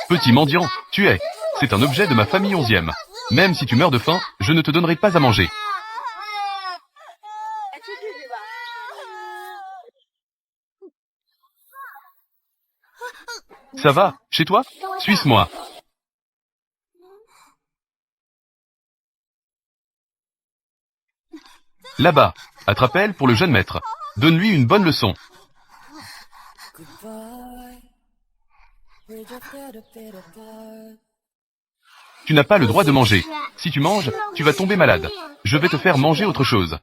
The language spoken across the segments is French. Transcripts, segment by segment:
Petit mendiant, tu es. C'est un objet de ma famille 11e. Même si tu meurs de faim, je ne te donnerai pas à manger. Ça va, chez toi? Suisse-moi. Là-bas. Attrape-elle pour le jeune maître. Donne-lui une bonne leçon. Tu n'as pas le droit de manger. Si tu manges, tu vas tomber malade. Je vais te faire manger autre chose.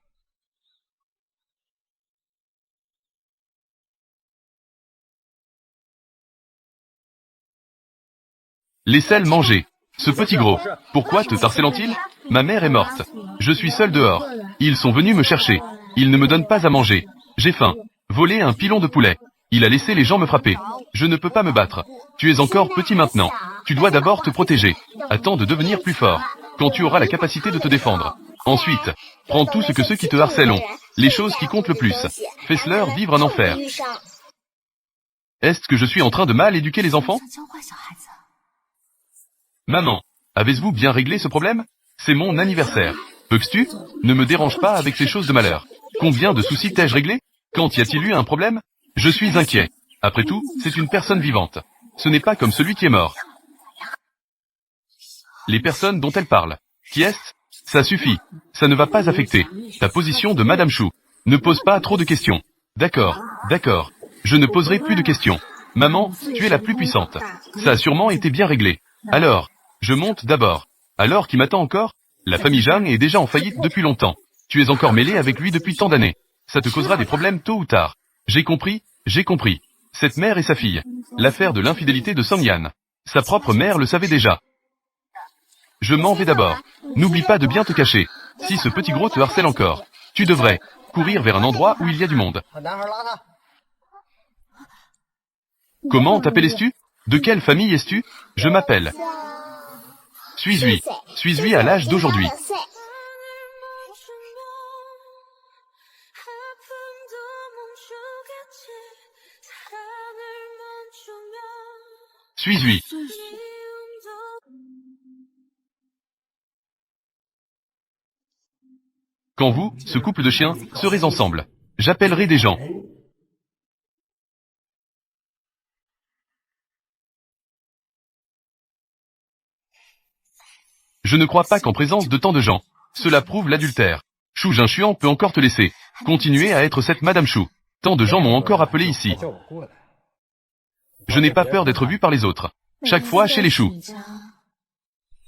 Laisse-elle manger. Ce petit gros. Pourquoi te harcèlant-il? Ma mère est morte. Je suis seul dehors. Ils sont venus me chercher. Ils ne me donnent pas à manger. J'ai faim. Voler un pilon de poulet. Il a laissé les gens me frapper. Je ne peux pas me battre. Tu es encore petit maintenant. Tu dois d'abord te protéger. Attends de devenir plus fort. Quand tu auras la capacité de te défendre. Ensuite, prends tout ce que ceux qui te harcèlent ont. Les choses qui comptent le plus. Fais-leur vivre un enfer. Est-ce que je suis en train de mal éduquer les enfants? Maman, avez-vous bien réglé ce problème? C'est mon anniversaire. Peux-tu? Ne me dérange pas avec ces choses de malheur. Combien de soucis t'ai-je réglé? Quand y a-t-il eu un problème? Je suis inquiet. Après tout, c'est une personne vivante. Ce n'est pas comme celui qui est mort. Les personnes dont elle parle. Qui est-ce? Ça suffit. Ça ne va pas affecter ta position de Madame Chou. Ne pose pas trop de questions. D'accord, d'accord. Je ne poserai plus de questions. Maman, tu es la plus puissante. Ça a sûrement été bien réglé. Alors, je monte d'abord. Alors qui m'attend encore? La famille Zhang est déjà en faillite depuis longtemps. Tu es encore mêlé avec lui depuis tant d'années. Ça te causera des problèmes tôt ou tard. J'ai compris, j'ai compris. Cette mère et sa fille. L'affaire de l'infidélité de Song Yan. Sa propre mère le savait déjà. Je m'en vais d'abord. N'oublie pas de bien te cacher. Si ce petit gros te harcèle encore, tu devrais courir vers un endroit où il y a du monde. Comment t'appelles-tu? De quelle famille es-tu? Je m'appelle. Suis-lui. Suis-lui à l'âge d'aujourd'hui. Suis-lui. Quand vous, ce couple de chiens, serez ensemble, j'appellerai des gens. Je ne crois pas qu'en présence de tant de gens, cela prouve l'adultère. Chou Jinshuan peut encore te laisser continuer à être cette Madame Chou. Tant de gens m'ont encore appelé ici. Je n'ai pas peur d'être vu par les autres. Chaque fois chez les choux.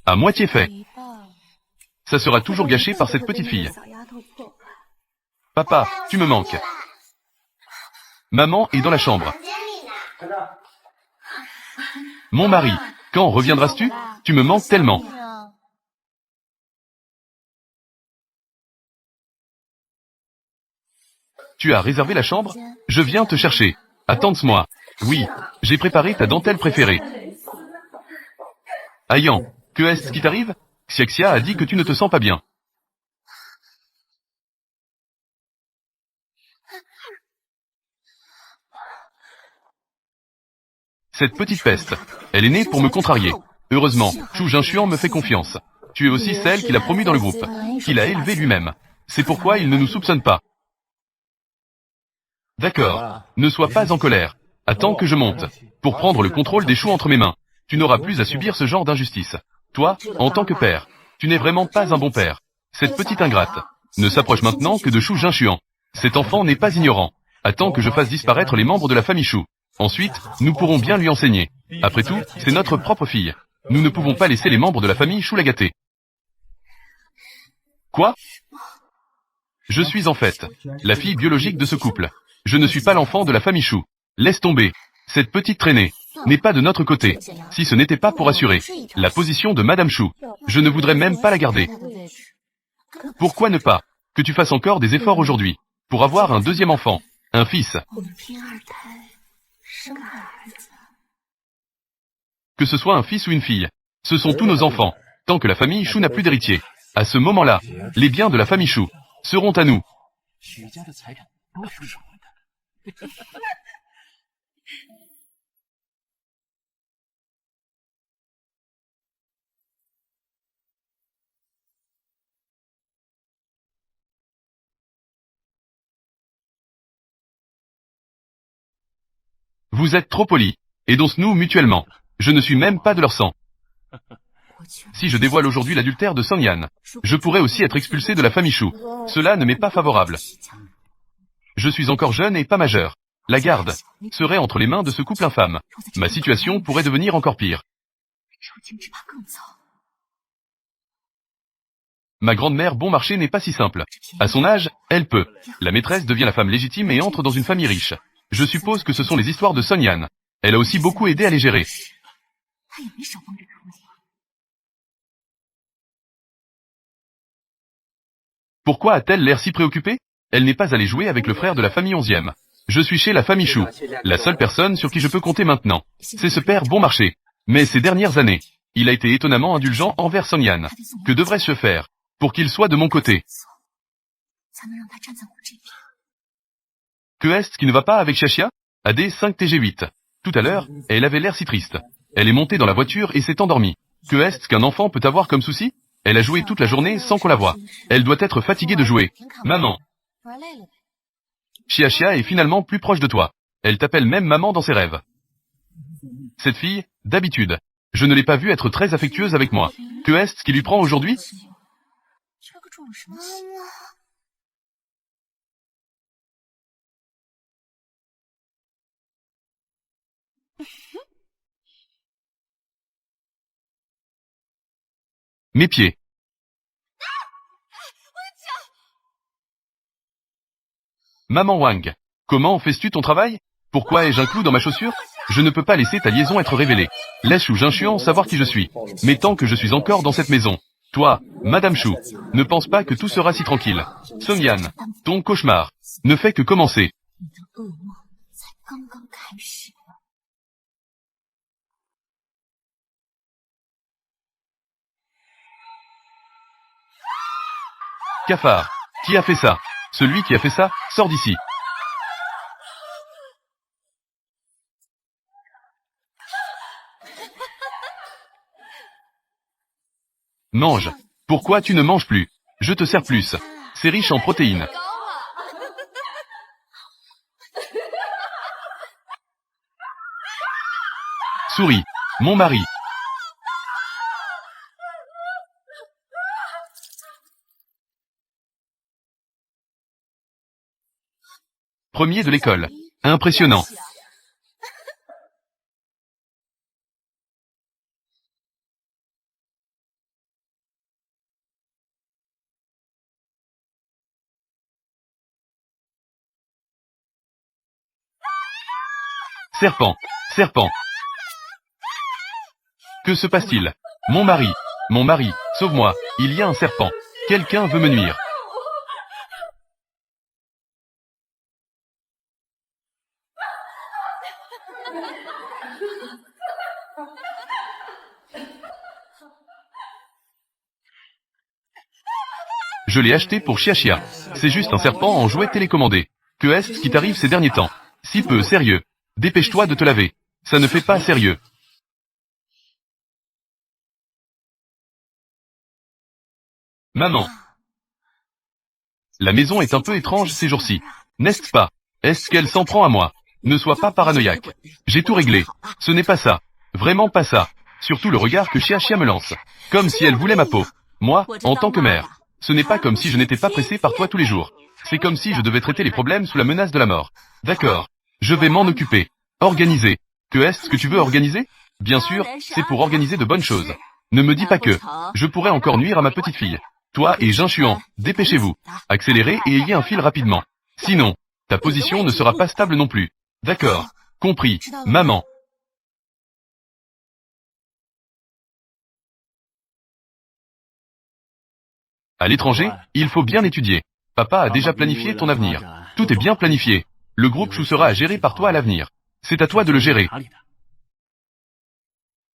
À moitié fait. Ça sera toujours gâché par cette petite fille. Papa, tu me manques. Maman est dans la chambre. Mon mari, quand reviendras-tu? Tu me manques tellement. Tu as réservé la chambre? Je viens te chercher. Attends-moi. Oui, j'ai préparé ta dentelle préférée. Ayan, que est-ce qui t'arrive? Xiaxia a dit que tu ne te sens pas bien. Cette petite peste, elle est née pour me contrarier. Heureusement, Chou Jinshuan me fait confiance. Tu es aussi celle qu'il a promue dans le groupe, qu'il a élevé lui-même. C'est pourquoi il ne nous soupçonne pas. D'accord. Ne sois pas en colère. Attends que je monte. Pour prendre le contrôle des choux entre mes mains. Tu n'auras plus à subir ce genre d'injustice. Toi, en tant que père, tu n'es vraiment pas un bon père. Cette petite ingrate ne s'approche maintenant que de Chou Jinshuan. Cet enfant n'est pas ignorant. Attends que je fasse disparaître les membres de la famille Chou. Ensuite, nous pourrons bien lui enseigner. Après tout, c'est notre propre fille. Nous ne pouvons pas laisser les membres de la famille Chou la gâter. Quoi? Je suis en fait la fille biologique de ce couple. Je ne suis pas l'enfant de la famille Chou. Laisse tomber. Cette petite traînée n'est pas de notre côté. Si ce n'était pas pour assurer la position de Madame Chou, je ne voudrais même pas la garder. Pourquoi ne pas que tu fasses encore des efforts aujourd'hui pour avoir un deuxième enfant, un fils? Que ce soit un fils ou une fille, ce sont tous nos enfants. Tant que la famille Chou n'a plus d'héritier, à ce moment-là, les biens de la famille Chou seront à nous. Vous êtes trop poli. Aidons-nous mutuellement. Je ne suis même pas de leur sang. Si je dévoile aujourd'hui l'adultère de Song Yan, je pourrais aussi être expulsé de la famille Shu. Cela ne m'est pas favorable. Je suis encore jeune et pas majeur. La garde serait entre les mains de ce couple infâme. Ma situation pourrait devenir encore pire. Ma grande-mère bon marché n'est pas si simple. À son âge, elle peut. La maîtresse devient la femme légitime et entre dans une famille riche. Je suppose que ce sont les histoires de Song Yan. Elle a aussi beaucoup aidé à les gérer. Pourquoi a-t-elle l'air si préoccupée? Elle n'est pas allée jouer avec le frère de la famille 11e. Je suis chez la famille Shu. La seule personne sur qui je peux compter maintenant, c'est ce père bon marché. Mais ces dernières années, il a été étonnamment indulgent envers Song Yan. Que devrais-je faire pour qu'il soit de mon côté? Que est-ce qui ne va pas avec Xiaxia? AD 5TG8. Tout à l'heure, elle avait l'air si triste. Elle est montée dans la voiture et s'est endormie. Que est-ce qu'un enfant peut avoir comme souci? Elle a joué toute la journée sans qu'on la voie. Elle doit être fatiguée de jouer. Maman. Xiaxia est finalement plus proche de toi. Elle t'appelle même maman dans ses rêves. Cette fille, d'habitude, je ne l'ai pas vue être très affectueuse avec moi. Que est-ce qui lui prend aujourd'hui? Mes pieds. Maman Wang. Comment fais-tu ton travail? Pourquoi ai-je un clou dans ma chaussure? Je ne peux pas laisser ta liaison être révélée. Laisse Shu Jinshuan savoir qui je suis. Mais tant que je suis encore dans cette maison, toi, Madame Shu, ne pense pas que tout sera si tranquille. Song Yan, ton cauchemar ne fait que commencer. Cafard. Qui a fait ça? Celui qui a fait ça, sort d'ici. Mange. Pourquoi tu ne manges plus? Je te sers plus. C'est riche en protéines. Souris. Mon mari. Premier de l'école. Impressionnant. Serpent. Serpent. Que se passe-t-il? Mon mari, sauve-moi, il y a un serpent. Quelqu'un veut me nuire. Je l'ai acheté pour Xiaxia. C'est juste un serpent en jouet télécommandé. Que est-ce qui t'arrive ces derniers temps? Si peu sérieux. Dépêche-toi de te laver. Ça ne fait pas sérieux. Maman. La maison est un peu étrange ces jours-ci. N'est-ce pas? Est-ce qu'elle s'en prend à moi? Ne sois pas paranoïaque. J'ai tout réglé. Ce n'est pas ça. Vraiment pas ça. Surtout le regard que Xiaxia me lance. Comme si elle voulait ma peau. Moi, en tant que mère. Ce n'est pas comme si je n'étais pas pressé par toi tous les jours. C'est comme si je devais traiter les problèmes sous la menace de la mort. D'accord. Je vais m'en occuper. Organiser. Que est-ce que tu veux organiser? Bien sûr, c'est pour organiser de bonnes choses. Ne me dis pas que je pourrais encore nuire à ma petite fille. Toi et Jinshuan, dépêchez-vous. Accélérez et ayez un fil rapidement. Sinon, ta position ne sera pas stable non plus. D'accord. Compris, maman. À l'étranger, il faut bien étudier. Papa a déjà planifié ton avenir. Tout est bien planifié. Le groupe Shu sera géré par toi à l'avenir. C'est à toi de le gérer.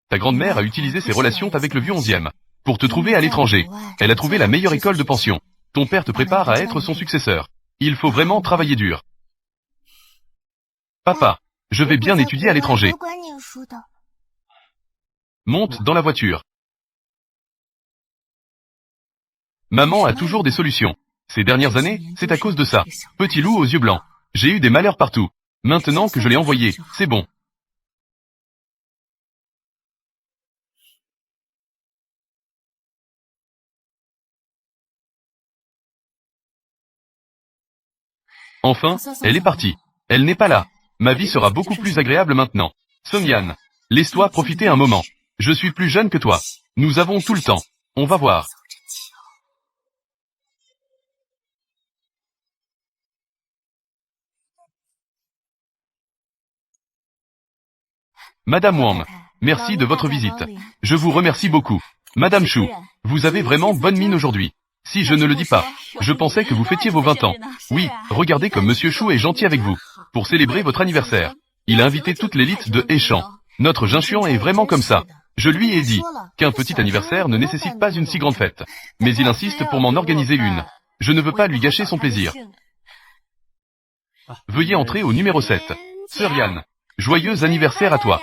Ta grand-mère a utilisé ses relations avec le vieux 11e pour te trouver à l'étranger. Elle a trouvé la meilleure école de pension. Ton père te prépare à être son successeur. Il faut vraiment travailler dur. Papa, je vais bien étudier à l'étranger. Monte dans la voiture. Maman a toujours des solutions. Ces dernières années, c'est à cause de ça. Petit loup aux yeux blancs. J'ai eu des malheurs partout. Maintenant que je l'ai envoyé, c'est bon. Enfin, elle est partie. Elle n'est pas là. Ma vie sera beaucoup plus agréable maintenant. Songyan, laisse-toi profiter un moment. Je suis plus jeune que toi. Nous avons tout le temps. On va voir. Madame Wang, merci de votre visite. Je vous remercie beaucoup. Madame Chou, vous avez vraiment bonne mine aujourd'hui. Si je ne le dis pas, je pensais que vous fêtiez vos 20 ans. Oui, regardez comme Monsieur Chou est gentil avec vous. Pour célébrer votre anniversaire, il a invité toute l'élite de Héchan. Notre Jinchuan est vraiment comme ça. Je lui ai dit qu'un petit anniversaire ne nécessite pas une si grande fête. Mais il insiste pour m'en organiser une. Je ne veux pas lui gâcher son plaisir. Veuillez entrer au numéro 7. Sœur Yann, joyeux anniversaire à toi.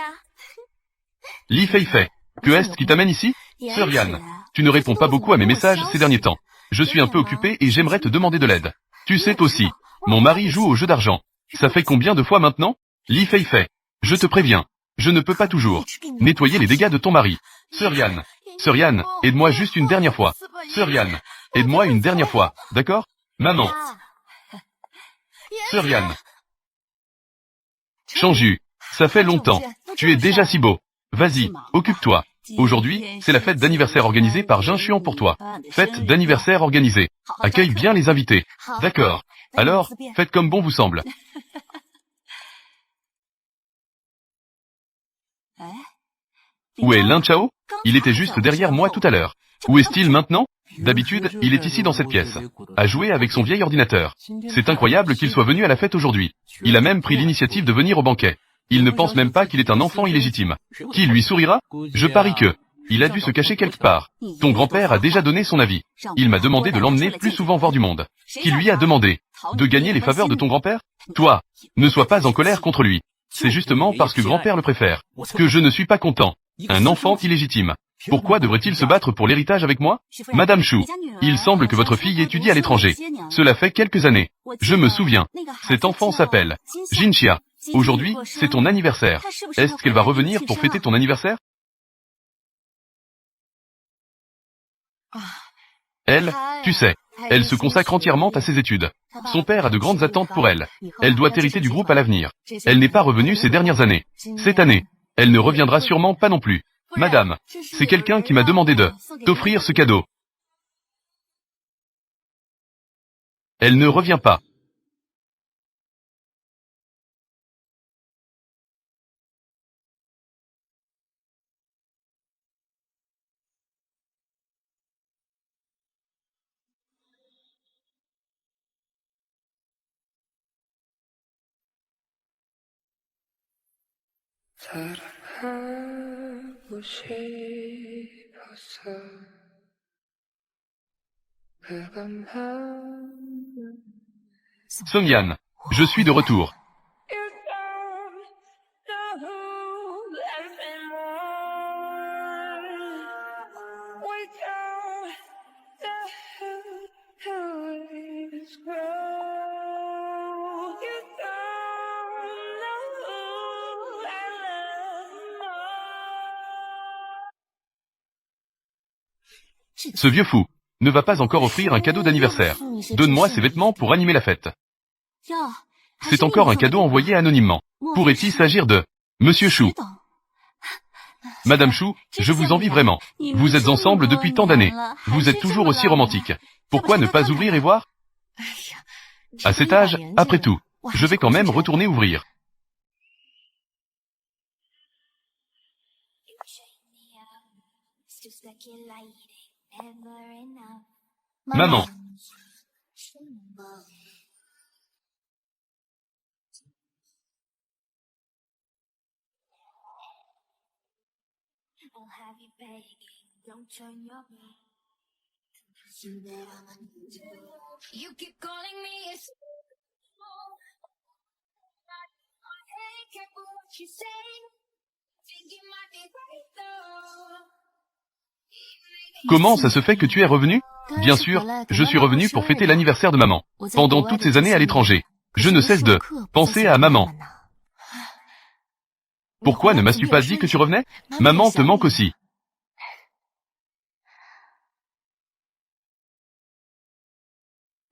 Li Feifei, que est-ce qui t'amène ici? Sœur Yann, tu ne réponds pas beaucoup à mes messages ces derniers temps. Je suis un peu occupé et j'aimerais te demander de l'aide. Tu sais aussi, mon mari joue au jeu d'argent. Ça fait combien de fois maintenant? Li Feifei, je te préviens, je ne peux pas toujours nettoyer les dégâts de ton mari. Sœur Yann, aide-moi juste une dernière fois. Sœur Yann, aide-moi une dernière fois, d'accord? Maman. Sœur Yann. Chanju, ça fait longtemps. Tu es déjà si beau. Vas-y, occupe-toi. Aujourd'hui, c'est la fête d'anniversaire organisée par Jinchuan pour toi. Fête d'anniversaire organisée. Accueille bien les invités. D'accord. Alors, faites comme bon vous semble. Où est Lin Chao? Il était juste derrière moi tout à l'heure. Où est-il maintenant? D'habitude, il est ici dans cette pièce, à jouer avec son vieil ordinateur. C'est incroyable qu'il soit venu à la fête aujourd'hui. Il a même pris l'initiative de venir au banquet. Il ne pense même pas qu'il est un enfant illégitime. Qui lui sourira? Je parie que il a dû se cacher quelque part. Ton grand-père a déjà donné son avis. Il m'a demandé de l'emmener plus souvent voir du monde. Qui lui a demandé de gagner les faveurs de ton grand-père? Toi, ne sois pas en colère contre lui. C'est justement parce que grand-père le préfère que je ne suis pas content. Un enfant illégitime. Pourquoi devrait-il se battre pour l'héritage avec moi? Madame Chou, il semble que votre fille étudie à l'étranger. Cela fait quelques années. Je me souviens. Cet enfant s'appelle Jinxia. Aujourd'hui, c'est ton anniversaire. Est-ce qu'elle va revenir pour fêter ton anniversaire? Elle, tu sais, elle se consacre entièrement à ses études. Son père a de grandes attentes pour elle. Elle doit hériter du groupe à l'avenir. Elle n'est pas revenue ces dernières années. Cette année, elle ne reviendra sûrement pas non plus. Madame, c'est quelqu'un qui m'a demandé de t'offrir ce cadeau. Elle ne revient pas. 사랑하고 싶어서 그것만 Songyan, je suis de retour. You don't know anymore. We don't know who is grow. You don't know anymore. Ce vieux fou ne va pas encore offrir un cadeau d'anniversaire. Donne-moi ces vêtements pour animer la fête. C'est encore un cadeau envoyé anonymement. Pourrait-il s'agir de Monsieur Chou? Madame Chou, je vous envie vraiment. Vous êtes ensemble depuis tant d'années. Vous êtes toujours aussi romantique. Pourquoi ne pas ouvrir et voir? À cet âge, après tout, je vais quand même retourner ouvrir. Maman. I'll have you begging, don't turn your back. You keep calling me a hey, careful what you say. Think you might be right though. Comment ça se fait que tu es revenu? Bien sûr, je suis revenu pour fêter l'anniversaire de maman. Pendant toutes ces années à l'étranger, Je ne cesse de penser à maman. Pourquoi ne m'as-tu pas dit que tu revenais? Maman te manque aussi.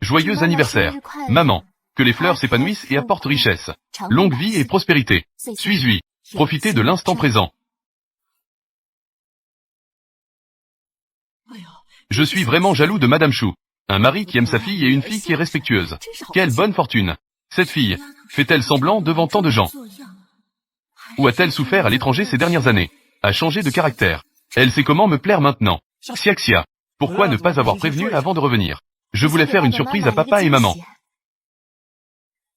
Joyeux anniversaire. Maman. Que les fleurs s'épanouissent et apportent richesse. Longue vie et prospérité. Suis-lui. Profitez de l'instant présent. Je suis vraiment jaloux de Madame Chou. Un mari qui aime sa fille et une fille qui est respectueuse. Quelle bonne fortune. Cette fille, fait-elle semblant devant tant de gens? Ou a-t-elle souffert à l'étranger ces dernières années? A changé de caractère. Elle sait comment me plaire maintenant. Xiaxia. Pourquoi ne pas avoir prévenu avant de revenir? Je voulais faire une surprise à papa et maman.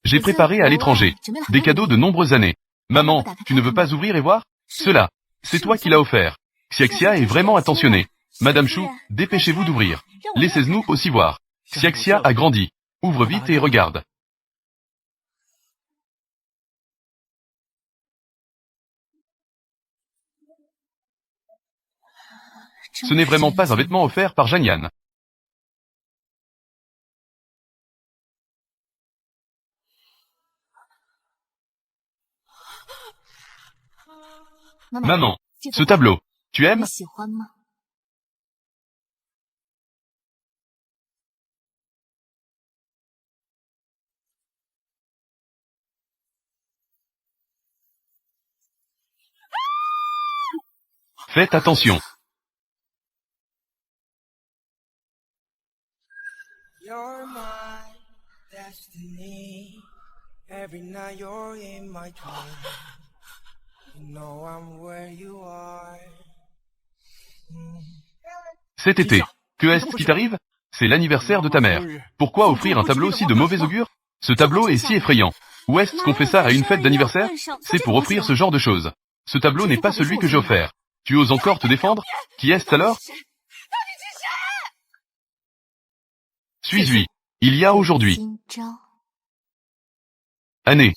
J'ai préparé à l'étranger des cadeaux de nombreuses années. Maman, tu ne veux pas ouvrir et voir? Cela, c'est toi qui l'as offert. Xiaxia est vraiment attentionnée. Madame Chou, dépêchez-vous d'ouvrir. Laissez-nous aussi voir. Xiaxia a grandi. Ouvre vite et regarde. Ce n'est vraiment pas un vêtement offert par Janian. Maman, ce tableau, tu aimes? Faites attention. You're my destiny. Every night you're in my dream. You know I'm where you are. Cet été, que est-ce qui t'arrive? C'est l'anniversaire de ta mère. Pourquoi offrir un tableau si de mauvais augure? Ce tableau est si effrayant. Où est-ce qu'on fait ça à une fête d'anniversaire? C'est pour offrir ce genre de choses. Ce tableau n'est pas celui que j'ai offert. Tu oses encore te défendre? Qui est-ce alors? Suis-lui. Il y a aujourd'hui. Année.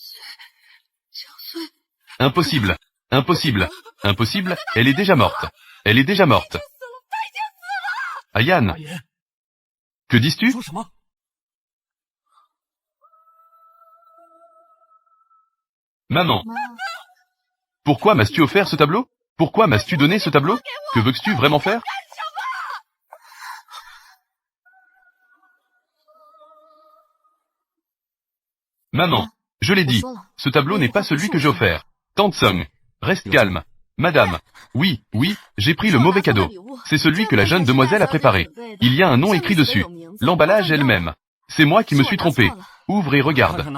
Impossible. Impossible. Impossible. Elle est déjà morte. Elle est déjà morte. Ayan. Que dis-tu? Maman. Pourquoi m'as-tu offert ce tableau? Pourquoi m'as-tu donné ce tableau? Que veux-tu vraiment faire? Maman, je l'ai dit, ce tableau n'est pas celui que j'ai offert. Tante Song, reste calme. Madame, oui, j'ai pris le mauvais cadeau. C'est celui que la jeune demoiselle a préparé. Il y a un nom écrit dessus. L'emballage est le même. C'est moi qui me suis trompé. Ouvre et regarde.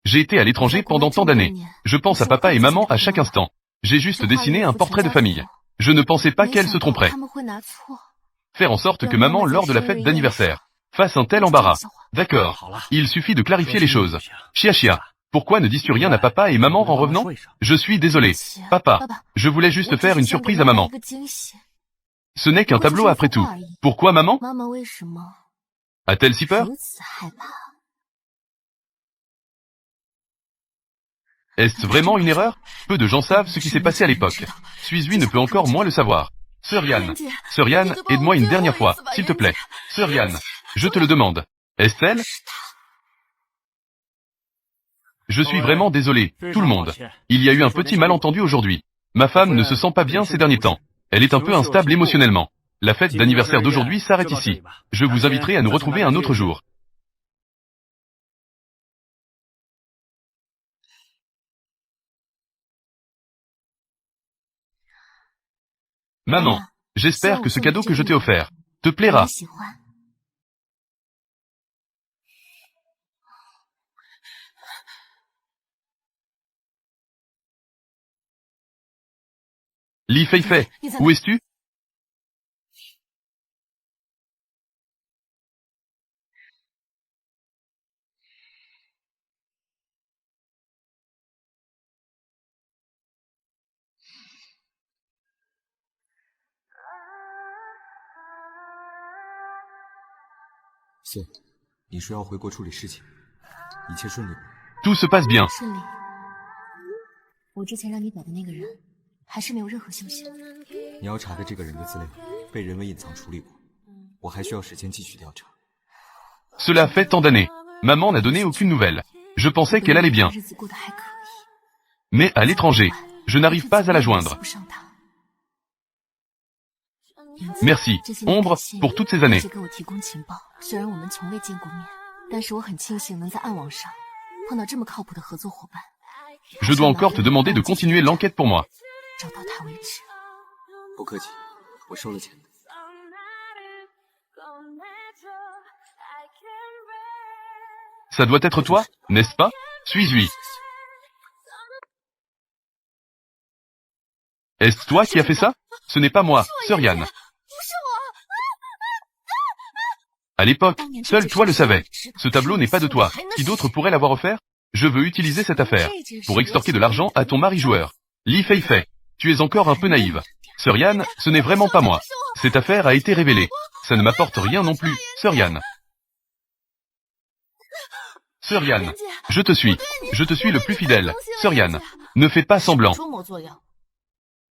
J'ai été à l'étranger pendant tant d'années. Je pense à papa et maman à chaque instant. J'ai juste dessiné un portrait de famille. Je ne pensais pas qu'elle se tromperait. Faire en sorte que maman, lors de la fête d'anniversaire, fasse un tel embarras. D'accord. Il suffit de clarifier les choses. Chia, pourquoi ne dis-tu rien à papa et maman en revenant? Je suis désolé. Papa, je voulais juste faire une surprise à maman. Ce n'est qu'un tableau après tout. Pourquoi maman? A-t-elle si peur? Est-ce vraiment une erreur? Peu de gens savent ce qui s'est passé à l'époque. Suis-lui ne peut encore moins le savoir. Sœur Yann, aide-moi une dernière fois, s'il te plaît. Sœur Yann, je te le demande. Est-ce elle? Je suis vraiment désolé, tout le monde. Il y a eu un petit malentendu aujourd'hui. Ma femme ne se sent pas bien ces derniers temps. Elle est un peu instable émotionnellement. La fête d'anniversaire d'aujourd'hui s'arrête ici. Je vous inviterai à nous retrouver un autre jour. Maman, j'espère que ce cadeau que je t'ai offert te plaira. Li Feifei, où es-tu? Tout se passe bien. 还是没有任何消息。你要查的这个人的资料被人为隐藏处理过，我还需要时间继续调查。 Cela fait tant d'années. Maman n'a donné aucune nouvelle. Je pensais qu'elle allait bien. 日子过得还可以， Mais à l'étranger, je n'arrive pas à la joindre. 不上他。 Merci, 这些年 Ombre, 感谢 pour toutes ces 一 années. 直给我提供情报。虽然我们从未见过面，但是我很庆幸能在暗网上碰到这么靠谱的合作伙伴。 Je dois encore te demander de continuer l'enquête pour moi. 找到他为止。 不客气，我收了钱。 Ça doit être toi, n'est-ce pas? Suis-lui. Est-ce toi qui as fait ça? Ce n'est pas moi, Sir Yann. À l'époque, seul toi le savais. Ce tableau n'est pas de toi. Qui d'autre pourrait l'avoir offert? Je veux utiliser cette affaire pour extorquer de l'argent à ton mari joueur. Li Feifei, tu es encore un peu naïve. Sir Yann, ce n'est vraiment pas moi. Cette affaire a été révélée. Ça ne m'apporte rien non plus, Sir Yann. Sir Yann, je te suis. Je te suis le plus fidèle. Sir Yann, ne fais pas semblant. 装模作样。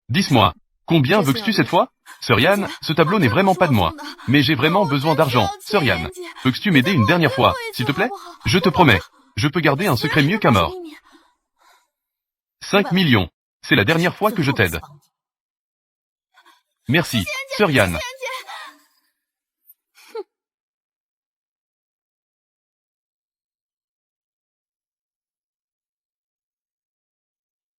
Dis-moi, combien veux-tu cette fois? Sir Yann, ce tableau n'est vraiment pas de moi. Mais j'ai vraiment besoin d'argent, Sir Yann. Peux-tu m'aider une dernière fois, s'il te plaît? Je te promets. Je peux garder un secret mieux qu'un mort. 5 millions. C'est la dernière fois que je t'aide. Merci, Sir Yann.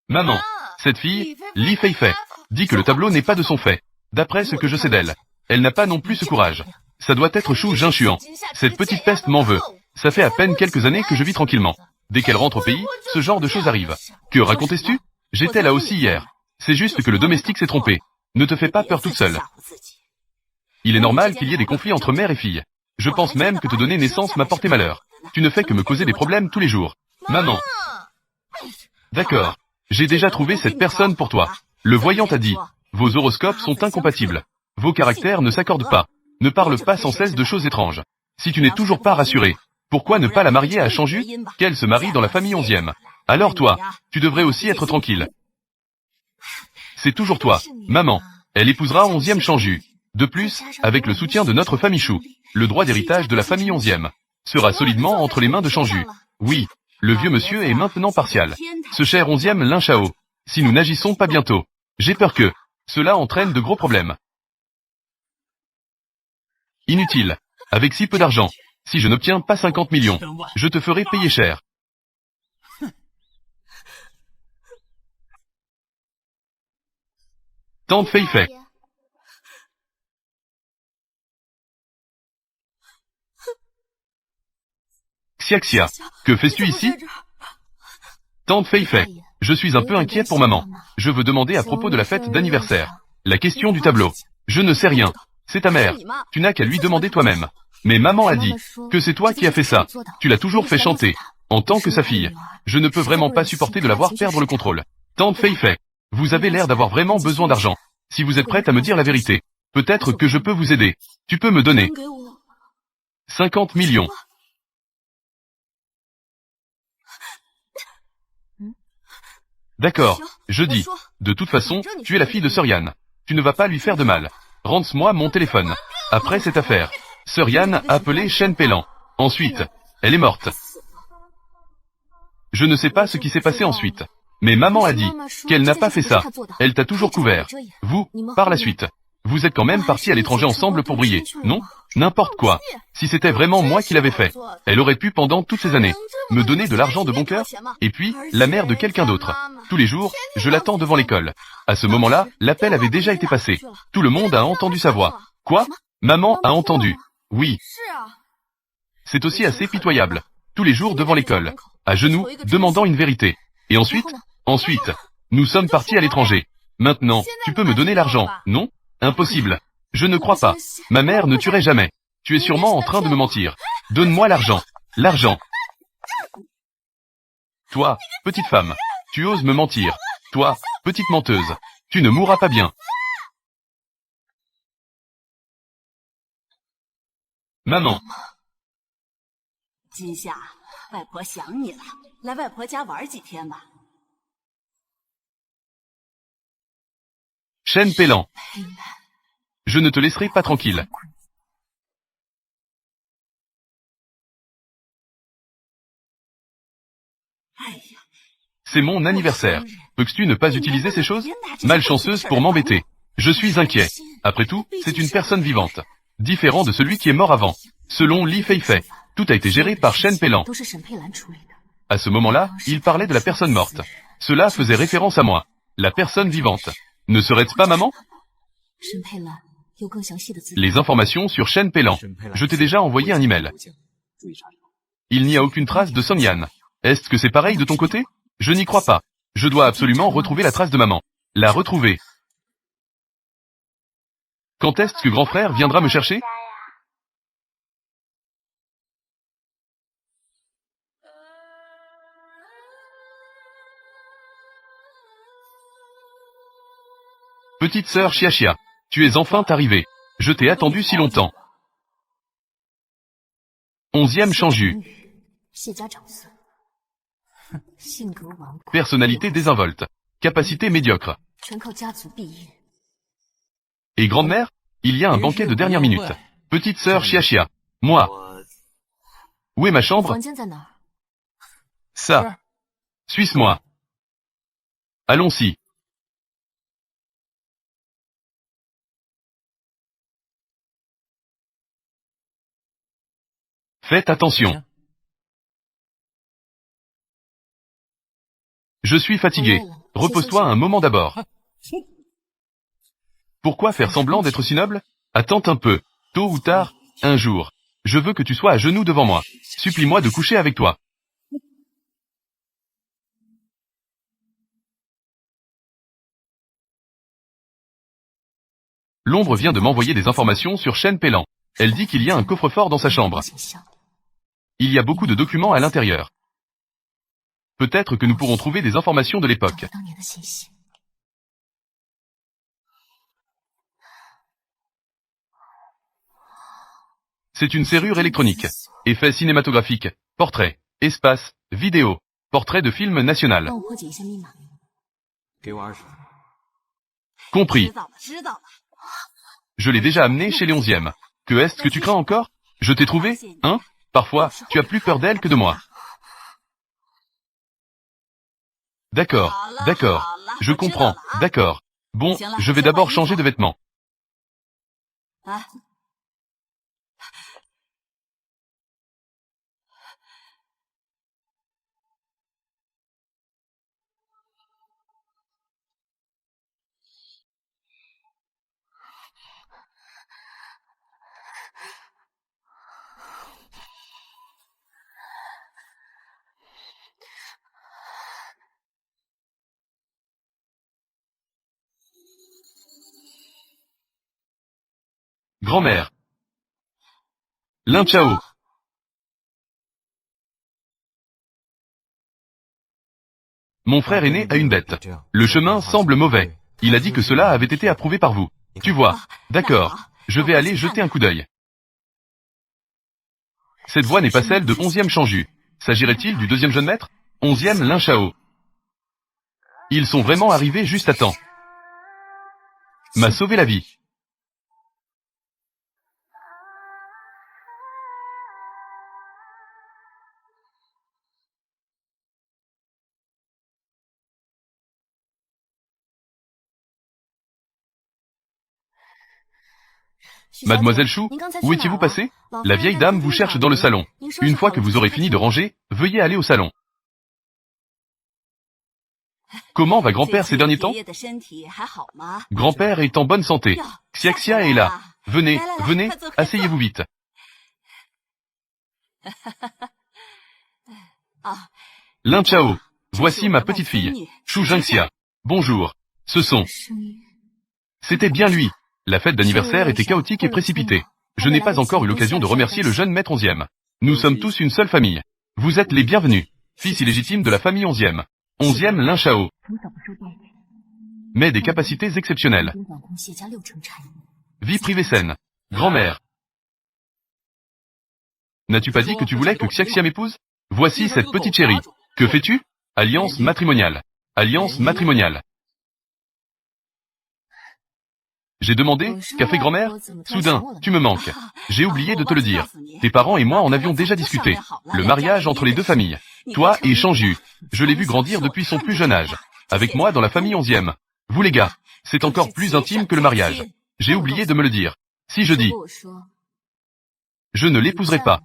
Maman, cette fille, Li Feifei, dit que le tableau n'est pas de son fait. D'après ce que je sais d'elle, elle n'a pas non plus ce courage. Ça doit être Chou Jinshuan. Cette petite peste m'en veut. Ça fait à peine quelques années que je vis tranquillement. Dès qu'elle rentre au pays, ce genre de choses arrive. Que racontais-tu? J'étais là aussi hier. C'est juste que le domestique s'est trompé. Ne te fais pas peur toute seule. Il est normal qu'il y ait des conflits entre mère et fille. Je pense même que te donner naissance m'a porté malheur. Tu ne fais que me causer des problèmes tous les jours. Maman. D'accord. J'ai déjà trouvé cette personne pour toi. Le voyant t'a dit. Vos horoscopes sont incompatibles. Vos caractères ne s'accordent pas. Ne parle pas sans cesse de choses étranges. Si tu n'es toujours pas rassuré, pourquoi ne pas la marier à Shangju, qu'elle se marie dans la famille 11e? Alors toi, tu devrais aussi être tranquille. C'est toujours toi, maman. Elle épousera 11e Shangju. De plus, avec le soutien de notre famille Chou, le droit d'héritage de la famille 11e sera solidement entre les mains de Shangju. Oui, le vieux monsieur est maintenant partial. Ce cher 11e Lin Shao. Si nous n'agissons pas bientôt, j'ai peur que cela entraîne de gros problèmes. Inutile. Avec si peu d'argent, si je n'obtiens pas 50 millions, je te ferai payer cher. Tante Feifei. Xiaxia, que fais-tu ici? Tante Feifei, je suis un peu inquiète pour maman. Je veux demander à propos de la fête d'anniversaire. La question du tableau. Je ne sais rien. C'est ta mère. Tu n'as qu'à lui demander toi-même. Mais maman a dit que c'est toi qui as fait ça. Tu l'as toujours fait chanter. En tant que sa fille, je ne peux vraiment pas supporter de la voir perdre le contrôle. Tante Feifei, vous avez l'air d'avoir vraiment besoin d'argent. Si vous êtes prête à me dire la vérité, peut-être que je peux vous aider. Tu peux me donner 50 millions. D'accord, je dis. De toute façon, tu es la fille de Sir Yann. Tu ne vas pas lui faire de mal. Rends-moi mon téléphone. Après cette affaire, Sir Yann a appelé Shen Peilan. Ensuite, elle est morte. Je ne sais pas ce qui s'est passé ensuite. Mais maman a dit qu'elle n'a pas fait ça. Elle t'a toujours couvert. Vous, par la suite. Vous êtes quand même partis à l'étranger ensemble pour briller, non? N'importe quoi. Si c'était vraiment moi qui l'avais fait, elle aurait pu pendant toutes ces années me donner de l'argent de bon cœur, et puis la mère de quelqu'un d'autre. Tous les jours, je l'attends devant l'école. À ce moment-là, l'appel avait déjà été passé. Tout le monde a entendu sa voix. Quoi? Maman a entendu. Oui. C'est aussi assez pitoyable. Tous les jours devant l'école, à genoux, demandant une vérité. Et ensuite, nous sommes partis à l'étranger. Maintenant, tu peux me donner l'argent, non? Impossible. Je ne crois pas. Ma mère ne tuerait jamais. Tu es sûrement en train de me mentir. Donne-moi l'argent. L'argent. Toi, petite femme, tu oses me mentir. Toi, petite menteuse, tu ne mourras pas bien. Maman. 今夏，外婆想你了，来外婆家玩几天吧。Shen Peilan. Je ne te laisserai pas tranquille. C'est mon anniversaire. Peux-tu ne pas utiliser ces choses? Malchanceuse pour m'embêter. Je suis inquiet. Après tout, c'est une personne vivante. Différent de celui qui est mort avant. Selon Li Feifei, tout a été géré par Shen Peilan. À ce moment-là, il parlait de la personne morte. Cela faisait référence à moi. La personne vivante. Ne serait-ce pas maman? Les informations sur Shen Peilan. Je t'ai déjà envoyé un email. Il n'y a aucune trace de Song Yan. Est-ce que c'est pareil de ton côté? Je n'y crois pas. Je dois absolument retrouver la trace de maman. La retrouver. Quand est-ce que grand frère viendra me chercher? Petite sœur Xia, tu es enfin arrivée. Je t'ai attendu si longtemps. 11e Shangju. Personnalité désinvolte. Capacité médiocre. Et grand-mère? Il y a un banquet de dernière minute. Petite sœur Xia. Moi. Où est ma chambre? Ça. Suis-moi. Allons-y. Faites attention. Je suis fatigué. Repose-toi un moment d'abord. Pourquoi faire semblant d'être si noble? Attends un peu. Tôt ou tard, un jour. Je veux que tu sois à genoux devant moi. Supplie-moi de coucher avec toi. L'ombre vient de m'envoyer des informations sur Shen Peilan. Elle dit qu'il y a un coffre-fort dans sa chambre. Il y a beaucoup de documents à l'intérieur. Peut-être que nous pourrons trouver des informations de l'époque. C'est une serrure électronique. Effets cinématographiques, portrait, espace, vidéo, portrait de film national. Compris. Je l'ai déjà amené chez les 11e. Que est-ce que tu crains encore? Je t'ai trouvé, hein? Parfois, tu as plus peur d'elle que de moi. D'accord, d'accord. Je comprends, d'accord. Bon, je vais d'abord changer de vêtements. Grand-mère. Lin Chao. Mon frère aîné a une bête. Le chemin semble mauvais. Il a dit que cela avait été approuvé par vous. Tu vois. D'accord. Je vais aller jeter un coup d'œil. Cette voix n'est pas celle de 11e Shangju. S'agirait-il du deuxième jeune maître? 11e Lin Chao. Ils sont vraiment arrivés juste à temps. M'a sauvé la vie. Mademoiselle Chou, où étiez-vous passée? La vieille dame vous cherche dans le salon. Une fois que vous aurez fini de ranger, veuillez aller au salon. Comment va grand-père ces derniers temps? Grand-père est en bonne santé. Xia est là. Venez, venez, asseyez-vous vite. Lin Chao, voici ma petite fille, Shu Jingxia. Bonjour. Ce sont... C'était bien lui. La fête d'anniversaire était chaotique et précipitée. Je n'ai pas encore eu l'occasion de remercier le jeune maître 11e. Nous sommes tous une seule famille. Vous êtes les bienvenus. Fils illégitime de la famille 11e. 11e Lin Chao. Mais des capacités exceptionnelles. Vie privée saine. Grand-mère. N'as-tu pas dit que tu voulais que Xia m'épouse? Voici cette petite chérie. Que fais-tu? Alliance matrimoniale. Alliance matrimoniale. J'ai demandé, qu'a fait grand-mère? Soudain, tu me manques. J'ai oublié de te le dire. Tes parents et moi en avions déjà discuté. Le mariage entre les deux familles. Toi et Changju. Je l'ai vu grandir depuis son plus jeune âge. Avec moi dans la famille 11e. Vous les gars, c'est encore plus intime que le mariage. J'ai oublié de me le dire. Si je dis, je ne l'épouserai pas,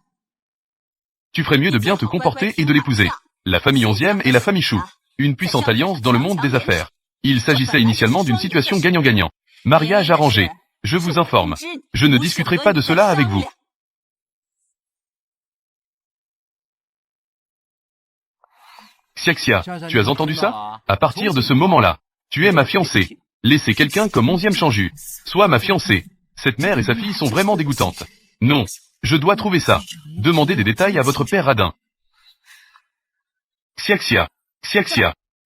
tu ferais mieux de bien te comporter et de l'épouser. La famille 11e et la famille Chou. Une puissante alliance dans le monde des affaires. Il s'agissait initialement d'une situation gagnant-gagnant. Mariage arrangé. Je vous informe. Je ne discuterai pas de cela avec vous. Xiaxia, tu as entendu ça? À partir de ce moment-là, tu es ma fiancée. Laissez quelqu'un comme 11e Changju. Sois ma fiancée. Cette mère et sa fille sont vraiment dégoûtantes. Non, je dois trouver ça. Demandez des détails à votre père Radin. Xiaxia.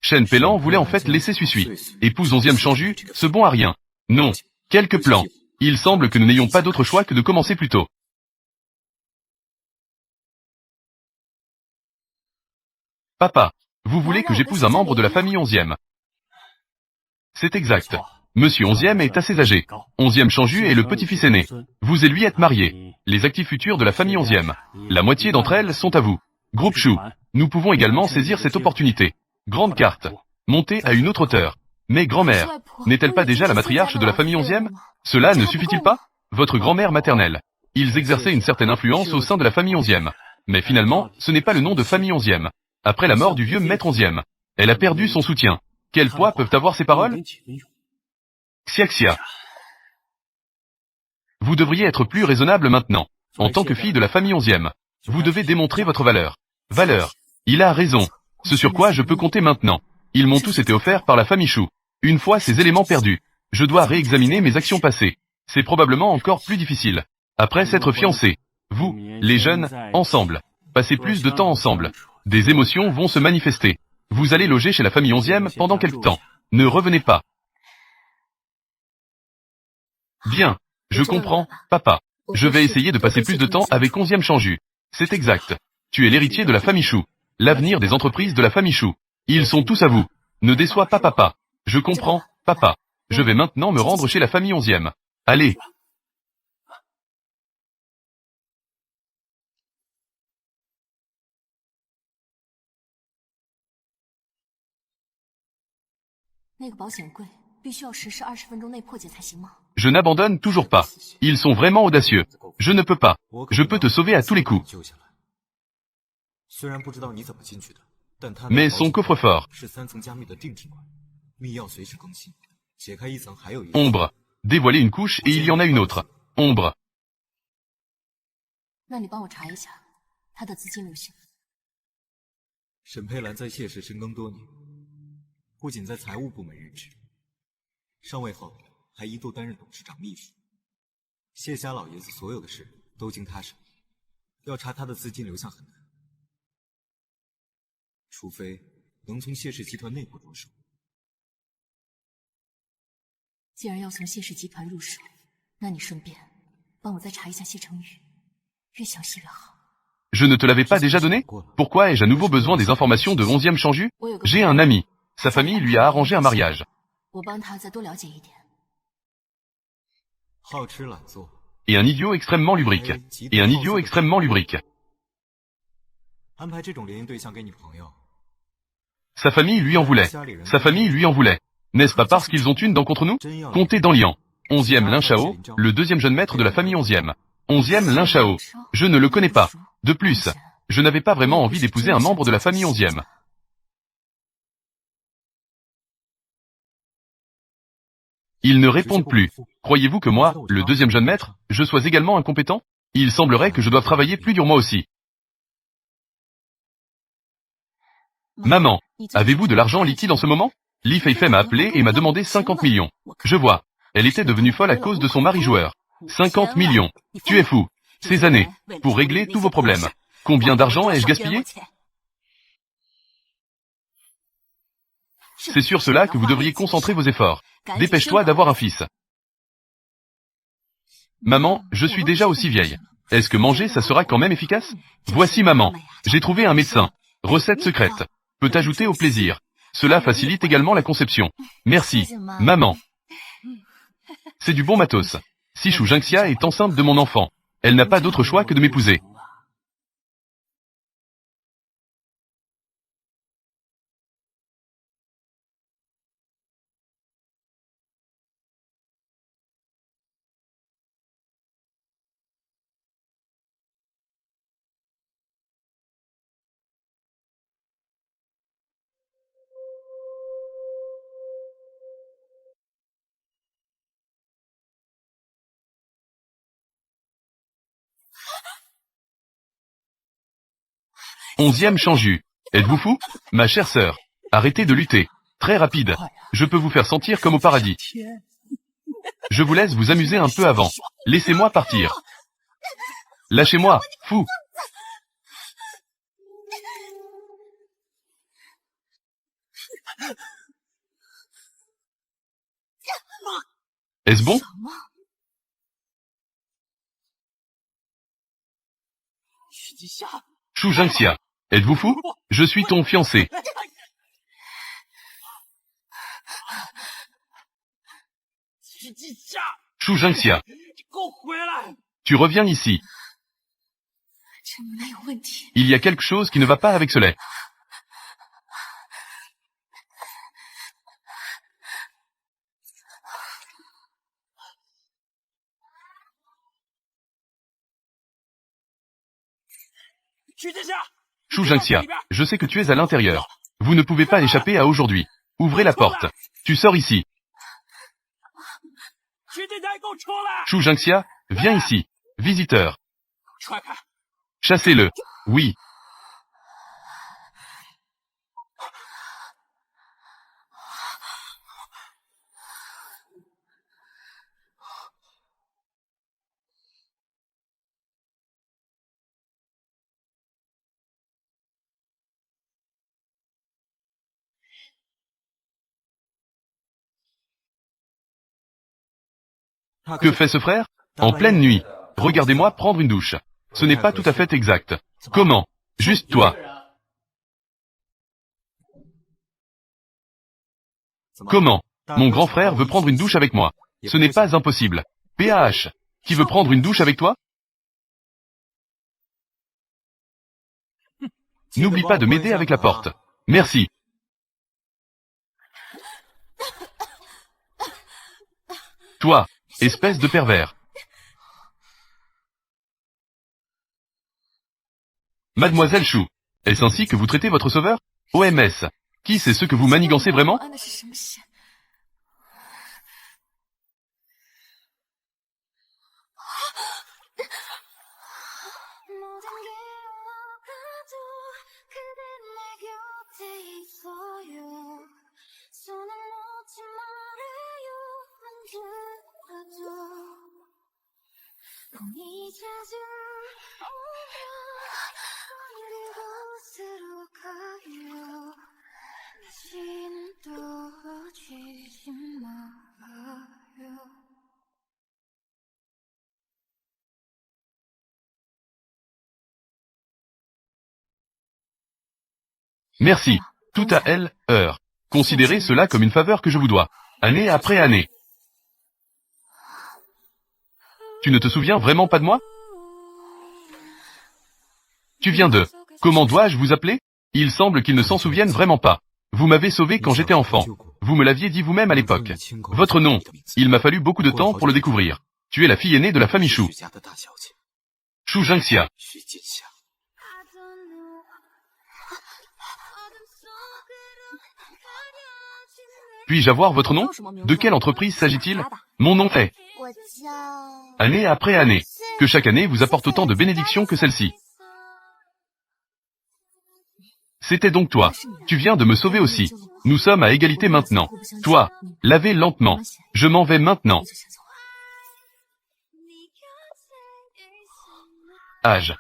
Shen Pélan voulait en fait laisser Sui. Épouse 11e Changju, ce bon à rien. Non. Quelques plans. Il semble que nous n'ayons pas d'autre choix que de commencer plus tôt. Papa, vous voulez que j'épouse un membre de la famille 11e? C'est exact. Monsieur 11e est assez âgé. 11e Changju est le petit-fils aîné. Vous et lui êtes mariés. Les actifs futurs de la famille 11e. La moitié d'entre elles sont à vous. Groupe Chou. Nous pouvons également saisir cette opportunité. Grande carte. Montée à une autre hauteur. Mais grand-mère, n'est-elle pas déjà la matriarche de la famille 11e? Cela ne suffit-il pas? Votre grand-mère maternelle. Ils exerçaient une certaine influence au sein de la famille 11e. Mais finalement, ce n'est pas le nom de famille 11e. Après la mort du vieux maître 11e, elle a perdu son soutien. Quel poids peuvent avoir ces paroles? Xiaxia. Vous devriez être plus raisonnable maintenant. En tant que fille de la famille 11e, vous devez démontrer votre valeur. Valeur. Il a raison. Ce sur quoi je peux compter maintenant. Ils m'ont tous été offerts par la famille Chou. Une fois ces éléments perdus, je dois réexaminer mes actions passées. C'est probablement encore plus difficile. Après s'être fiancés, vous, les jeunes, ensemble, passez plus de temps ensemble. Des émotions vont se manifester. Vous allez loger chez la famille 11e pendant quelque temps. Ne revenez pas. Bien. Je comprends, papa. Je vais essayer de passer plus de temps avec 11e Changju. C'est exact. Tu es l'héritier de la famille Chou. L'avenir des entreprises de la famille Chou. Ils sont tous à vous. Ne déçois pas papa. Je comprends, papa. Je vais maintenant me rendre chez la famille 11e. Allez. Je n'abandonne toujours pas. Ils sont vraiment audacieux. Je ne peux pas. Je peux te sauver à tous les coups. Mais son coffre-fort. Ombre. Dévoiler une couche et il y en a une autre. Ombre. Je ne te l'avais pas déjà donné? Pourquoi ai-je à nouveau besoin des informations de 11e Changju? J'ai un ami. Sa famille lui a arrangé un mariage. Et un idiot extrêmement lubrique. Sa famille lui en voulait. N'est-ce pas parce qu'ils ont une dent contre nous? Comptez dans Lian. 11e Lin Shao, le deuxième jeune maître de la famille 11e. 11e Lin Shao. Je ne le connais pas. De plus, je n'avais pas vraiment envie d'épouser un membre de la famille 11e. Ils ne répondent plus. Croyez-vous que moi, le deuxième jeune maître, je sois également incompétent? Il semblerait que je doive travailler plus dur moi aussi. Maman, avez-vous de l'argent liquide en ce moment? Li Feifei m'a appelé et m'a demandé 50 millions. Je vois. Elle était devenue folle à cause de son mari joueur. 50 millions. Tu es fou. Ces années, pour régler tous vos problèmes. Combien d'argent ai-je gaspillé? C'est sur cela que vous devriez concentrer vos efforts. Dépêche-toi d'avoir un fils. Maman, je suis déjà aussi vieille. Est-ce que manger ça sera quand même efficace? Voici maman. J'ai trouvé un médecin. Recette secrète. Peut ajouter au plaisir. Cela facilite également la conception. Merci, maman. C'est du bon matos. Si Shu Jinxia est enceinte de mon enfant, elle n'a pas d'autre choix que de m'épouser. Onzième Chanju. Êtes-vous fou? Ma chère sœur. Arrêtez de lutter. Très rapide. Je peux vous faire sentir comme au paradis. Je vous laisse vous amuser un peu avant. Laissez-moi partir. Lâchez-moi, fou. Est-ce bon? Shu Jinxia. Êtes-vous fou? Je suis ton fiancé. Shu Jinxia. Tu reviens ici. Il y a quelque chose qui ne va pas avec ce lait. Shu Jinxia, je sais que tu es à l'intérieur. Vous ne pouvez pas échapper à aujourd'hui. Ouvrez la porte. Tu sors ici. Shu Jinxia, viens ici. Visiteur. Chassez-le. Oui. Que fait ce frère? En pleine nuit. Regardez-moi prendre une douche. Ce n'est pas tout à fait exact. Comment? Juste toi. Comment? Mon grand frère veut prendre une douche avec moi. Ce n'est pas impossible. PAH. Qui veut prendre une douche avec toi? N'oublie pas de m'aider avec la porte. Merci. Toi, espèce de pervers. Mademoiselle Shu, est-ce ainsi que vous traitez votre sauveur? OMS. Qui c'est ce que vous manigancez vraiment? 모든 게 올라가도 그댄 내 곁에 있어요. 손을 놓지 말아요. 만들어도 봄이 찾아오면 하늘의 곳으로 가요. 다시는 떨어지지 말아요. Merci. Tout à elle, heure. Considérez cela comme une faveur que je vous dois. Année après année. Tu ne te souviens vraiment pas de moi? Tu viens de... Comment dois-je vous appeler? Il semble qu'ils ne s'en souviennent vraiment pas. Vous m'avez sauvé quand j'étais enfant. Vous me l'aviez dit vous-même à l'époque. Votre nom. Il m'a fallu beaucoup de temps pour le découvrir. Tu es la fille aînée de la famille Shu. Shu Jinxia. I don't know. 어둠 속으로 가려진 내 Puis-je avoir votre nom? De quelle entreprise s'agit-il? Mon nom est... Année après année. Que chaque année vous apporte autant de bénédictions que celle-ci. C'était donc toi. Tu viens de me sauver aussi. Nous sommes à égalité maintenant. Toi, lavez lentement. Je m'en vais maintenant. 네 곁에 있으면 Âge.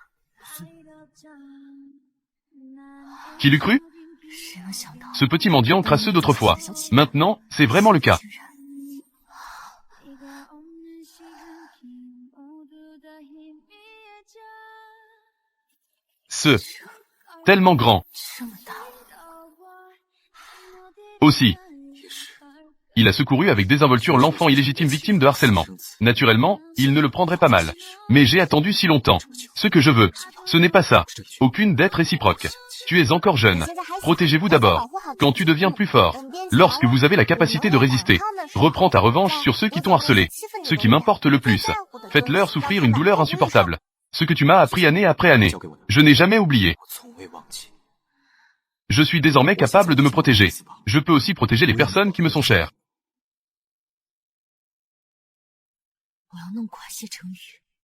Qui l'eût cru? Ce petit mendiant crasseux d'autrefois. Maintenant, c'est vraiment le cas. 네가 없는 시간이 모두 다 희미해져. Ce. Tellement grand. Aussi. Il a secouru avec désinvolture l'enfant illégitime victime de harcèlement. Naturellement, il ne le prendrait pas mal. Mais j'ai attendu si longtemps. Ce que je veux, ce n'est pas ça. Aucune dette réciproque. Tu es encore jeune. Protégez-vous d'abord. Quand tu deviens plus fort, lorsque vous avez la capacité de résister, reprends ta revanche sur ceux qui t'ont harcelé. Ce qui m'importe le plus. Faites-leur souffrir une douleur insupportable. Ce que tu m'as appris année après année. Je n'ai jamais oublié. Je suis désormais capable de me protéger. Je peux aussi protéger les personnes qui me sont chères.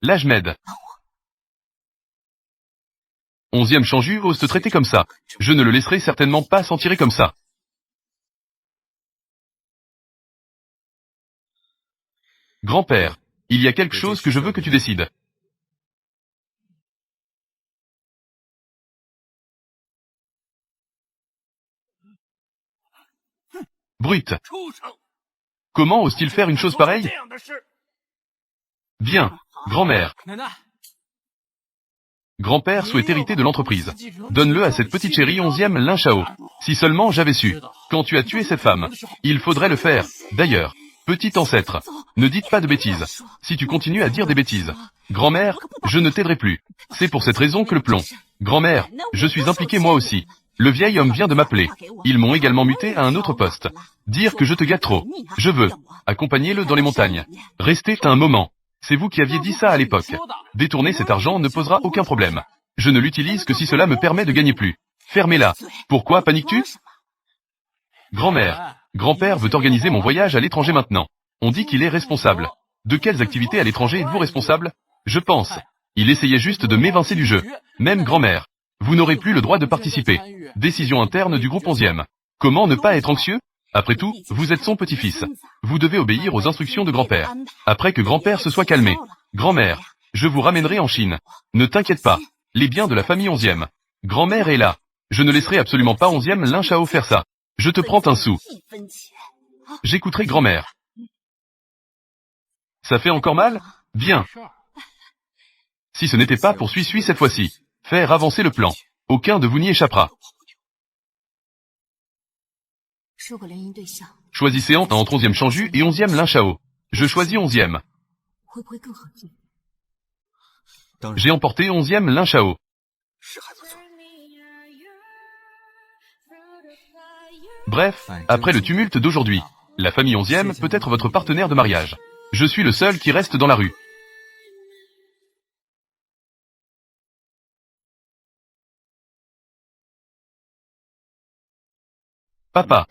Là je m'aide. 11e Changju ose te traiter comme ça. Je ne le laisserai certainement pas s'en tirer comme ça. Grand-père, il y a quelque chose que je veux que tu décides. Brute. Comment ose-t-il faire une chose pareille? Bien, grand-mère. Grand-père souhaite hériter de l'entreprise. Donne-le à cette petite chérie 11e Lin Chao. Si seulement j'avais su. Quand tu as tué cette femme, il faudrait le faire. D'ailleurs, petit ancêtre, ne dites pas de bêtises. Si tu continues à dire des bêtises, grand-mère, je ne t'aiderai plus. C'est pour cette raison que le plomb. Grand-mère, je suis impliqué moi aussi. Le vieil homme vient de m'appeler. Ils m'ont également muté à un autre poste. Dire que je te gâte trop. Je veux. Accompagnez-le dans les montagnes. Restez un moment. C'est vous qui aviez dit ça à l'époque. Détourner cet argent ne posera aucun problème. Je ne l'utilise que si cela me permet de gagner plus. Fermez-la. Pourquoi paniques-tu? Grand-mère, grand-père veut organiser mon voyage à l'étranger maintenant. On dit qu'il est responsable. De quelles activités à l'étranger êtes-vous responsable? Je pense. Il essayait juste de m'évincer du jeu. Même grand-mère. Vous n'aurez plus le droit de participer. Décision interne du groupe 11e. Comment ne pas être anxieux? Après tout, vous êtes son petit-fils. Vous devez obéir aux instructions de grand-père. Après que grand-père se soit calmé. Grand-mère, je vous ramènerai en Chine. Ne t'inquiète pas. Les biens de la famille 11e. Grand-mère est là. Je ne laisserai absolument pas 11e Lin Chao faire ça. Je te prends un sou. J'écouterai grand-mère. Ça fait encore mal? Bien. Si ce n'était pas pour suis cette fois-ci. Faire avancer le plan. Aucun de vous n'y échappera. Choisissez entre 11e Changju et 11e Lin Chao. Je choisis 11e. J'ai emporté 11e Lin Chao. Bref, après le tumulte d'aujourd'hui, la famille 11e peut être votre partenaire de mariage. Je suis le seul qui reste dans la rue. Papa.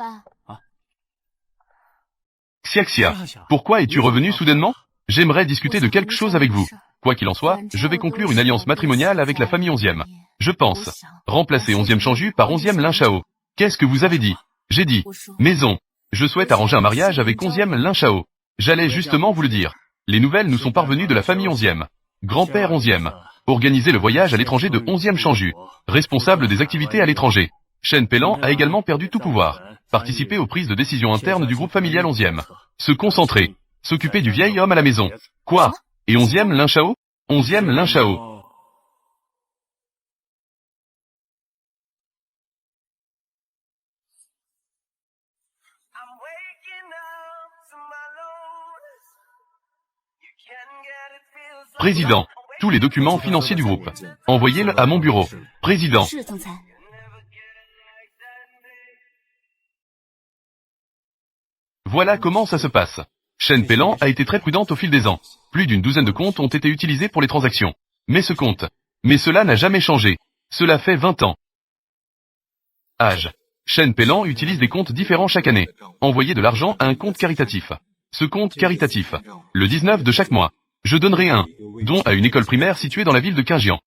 Xiaxia, pourquoi es-tu revenu soudainement? J'aimerais discuter de quelque chose avec vous. Quoi qu'il en soit, je vais conclure une alliance matrimoniale avec la famille 11e. Je pense. Remplacer 11e Changju par 11e Lin Chao. Qu'est-ce que vous avez dit? J'ai dit. Maison. Je souhaite arranger un mariage avec 11e Lin Chao. J'allais justement vous le dire. Les nouvelles nous sont parvenues de la famille 11e. Grand-père 11e. Organiser le voyage à l'étranger de 11e Changju. Responsable des activités à l'étranger. Shen Peilan a également perdu tout pouvoir. Participer aux prises de décision internes du groupe familial 11e. Se concentrer. S'occuper du vieil homme à la maison. Quoi? Et 11e Lin Chao? 11e Lin Chao. Président. Tous les documents financiers du groupe. Envoyez-le à mon bureau. Président. Voilà comment ça se passe. Shen Peilan a été très prudente au fil des ans. Plus d'une douzaine de comptes ont été utilisés pour les transactions. Mais ce compte. Mais cela n'a jamais changé. Cela fait 20 ans. Âge. Shen Peilan utilise des comptes différents chaque année. Envoyer de l'argent à un compte caritatif. Ce compte caritatif. Le 19 de chaque mois. Je donnerai un don à une école primaire située dans la ville de Qingjian.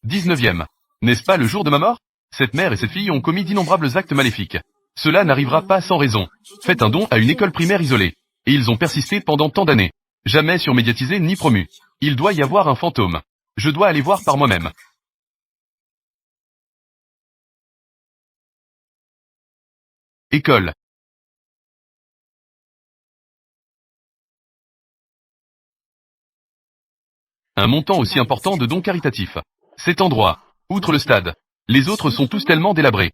19e. N'est-ce pas le jour de ma mort? Cette mère et cette fille ont commis d'innombrables actes maléfiques. Cela n'arrivera pas sans raison. Faites un don à une école primaire isolée. Et ils ont persisté pendant tant d'années. Jamais surmédiatisé ni promu. Il doit y avoir un fantôme. Je dois aller voir par moi-même. École. Un montant aussi important de dons caritatifs. Cet endroit. Outre le stade. Les autres sont tous tellement délabrés.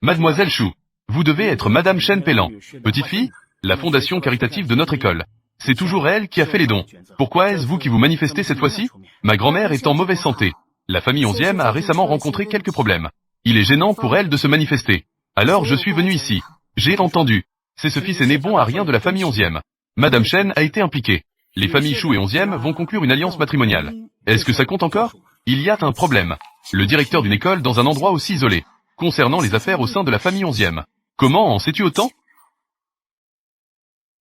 Mademoiselle Chou, vous devez être Madame Chen Pélan. Petite fille, la fondation caritative de notre école. C'est toujours elle qui a fait les dons. Pourquoi est-ce vous qui vous manifestez cette fois-ci? Ma grand-mère est en mauvaise santé. La famille 11e a récemment rencontré quelques problèmes. Il est gênant pour elle de se manifester. Alors je suis venu ici. J'ai entendu. C'est ce fils aîné bon à rien de la famille 11e. Madame Chen a été impliquée. Les familles Chou et 11e vont conclure une alliance matrimoniale. Est-ce que ça compte encore? Il y a un problème. Le directeur d'une école dans un endroit aussi isolé. Concernant les affaires au sein de la famille 11e. Comment en sais-tu autant?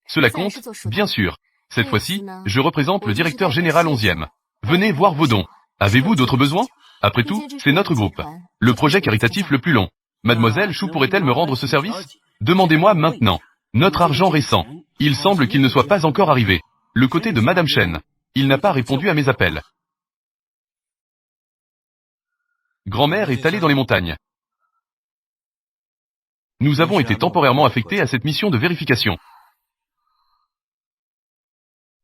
Cela compte, bien sûr. Cette fois-ci, je représente le directeur général 11e. Venez voir vos dons. Avez-vous d'autres besoins? Après tout, c'est notre groupe. Le projet caritatif le plus long. Mademoiselle Chou pourrait-elle me rendre ce service? Demandez-moi maintenant. Notre argent récent. Il semble qu'il ne soit pas encore arrivé. Le côté de Madame Chen. Il n'a pas répondu à mes appels. Grand-mère est allée dans les montagnes. Nous avons été temporairement affectés à cette mission de vérification.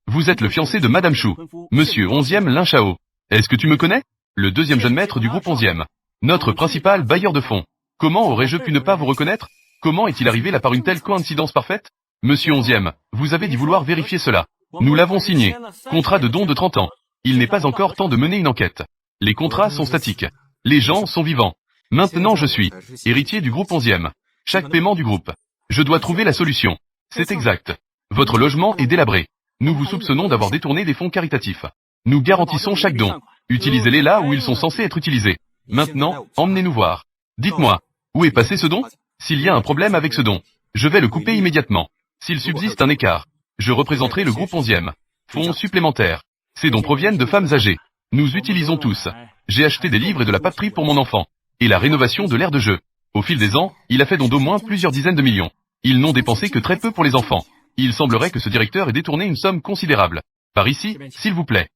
Vous êtes le fiancé de Madame Chou, Monsieur 11e Lin Chao. Est-ce que tu me connais? Le deuxième jeune maître du groupe 11e. Notre principal bailleur de fonds. Comment aurais-je pu ne pas vous reconnaître? Comment est-il arrivé là par une telle coïncidence parfaite? Monsieur 11e, vous avez dit vouloir vérifier cela. Nous l'avons signé. Contrat de don de 30 ans. Il n'est pas encore temps de mener une enquête. Les contrats sont statiques. Les gens sont vivants. Maintenant je suis héritier du groupe 11e. Chaque paiement du groupe. Je dois trouver la solution. C'est exact. Votre logement est délabré. Nous vous soupçonnons d'avoir détourné des fonds caritatifs. Nous garantissons chaque don. Utilisez-les là où ils sont censés être utilisés. Maintenant, emmenez-nous voir. Dites-moi, où est passé ce don? S'il y a un problème avec ce don, je vais le couper immédiatement. S'il subsiste un écart, je représenterai le groupe 11e. Fonds supplémentaires. Ces dons proviennent de femmes âgées. Nous utilisons tous. J'ai acheté des livres et de la papeterie pour mon enfant. Et la rénovation de l'aire de jeu. Au fil des ans, il a fait don d'au moins plusieurs dizaines de millions. Ils n'ont dépensé que très peu pour les enfants. Il semblerait que ce directeur ait détourné une somme considérable. Par ici, s'il vous plaît.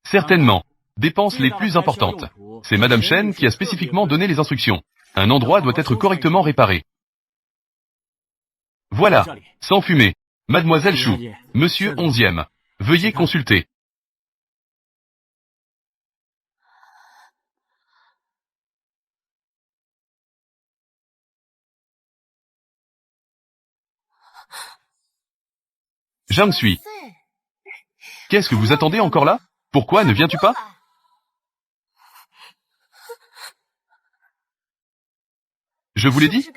Certainement. Dépenses les plus importantes. C'est Madame Chen qui a spécifiquement donné les instructions. Un endroit doit être correctement réparé. Voilà. Sans fumer. Mademoiselle Chou. Monsieur 11e. Veuillez consulter. J'en suis. Qu'est-ce que vous attendez encore là? Pourquoi ne viens-tu pas? Je vous l'ai dit?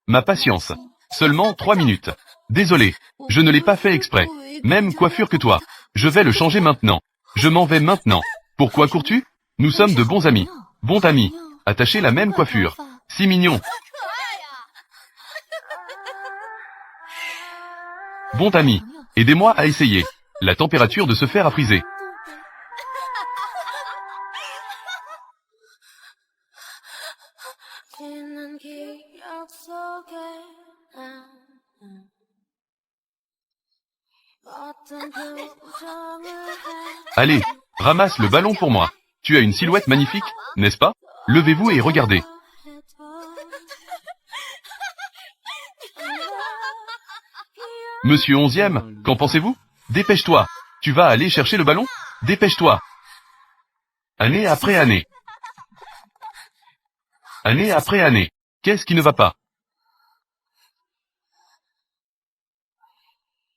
Ma patience. Seulement 3 minutes. Désolé. Je ne l'ai pas fait exprès. Même coiffure que toi. Je vais le changer maintenant. Je m'en vais maintenant. Pourquoi cours-tu? Nous sommes de bons amis. Bons amis. Attachez la même coiffure. Si mignon. Bon ami, aidez-moi à essayer. La température de ce fer a frisé. Allez, ramasse le ballon pour moi. Tu as une silhouette magnifique, n'est-ce pas? Levez-vous et regardez. Monsieur 11e, qu'en pensez-vous? Dépêche-toi. Tu vas aller chercher le ballon? Dépêche-toi. Année après année. Année après année. Qu'est-ce qui ne va pas?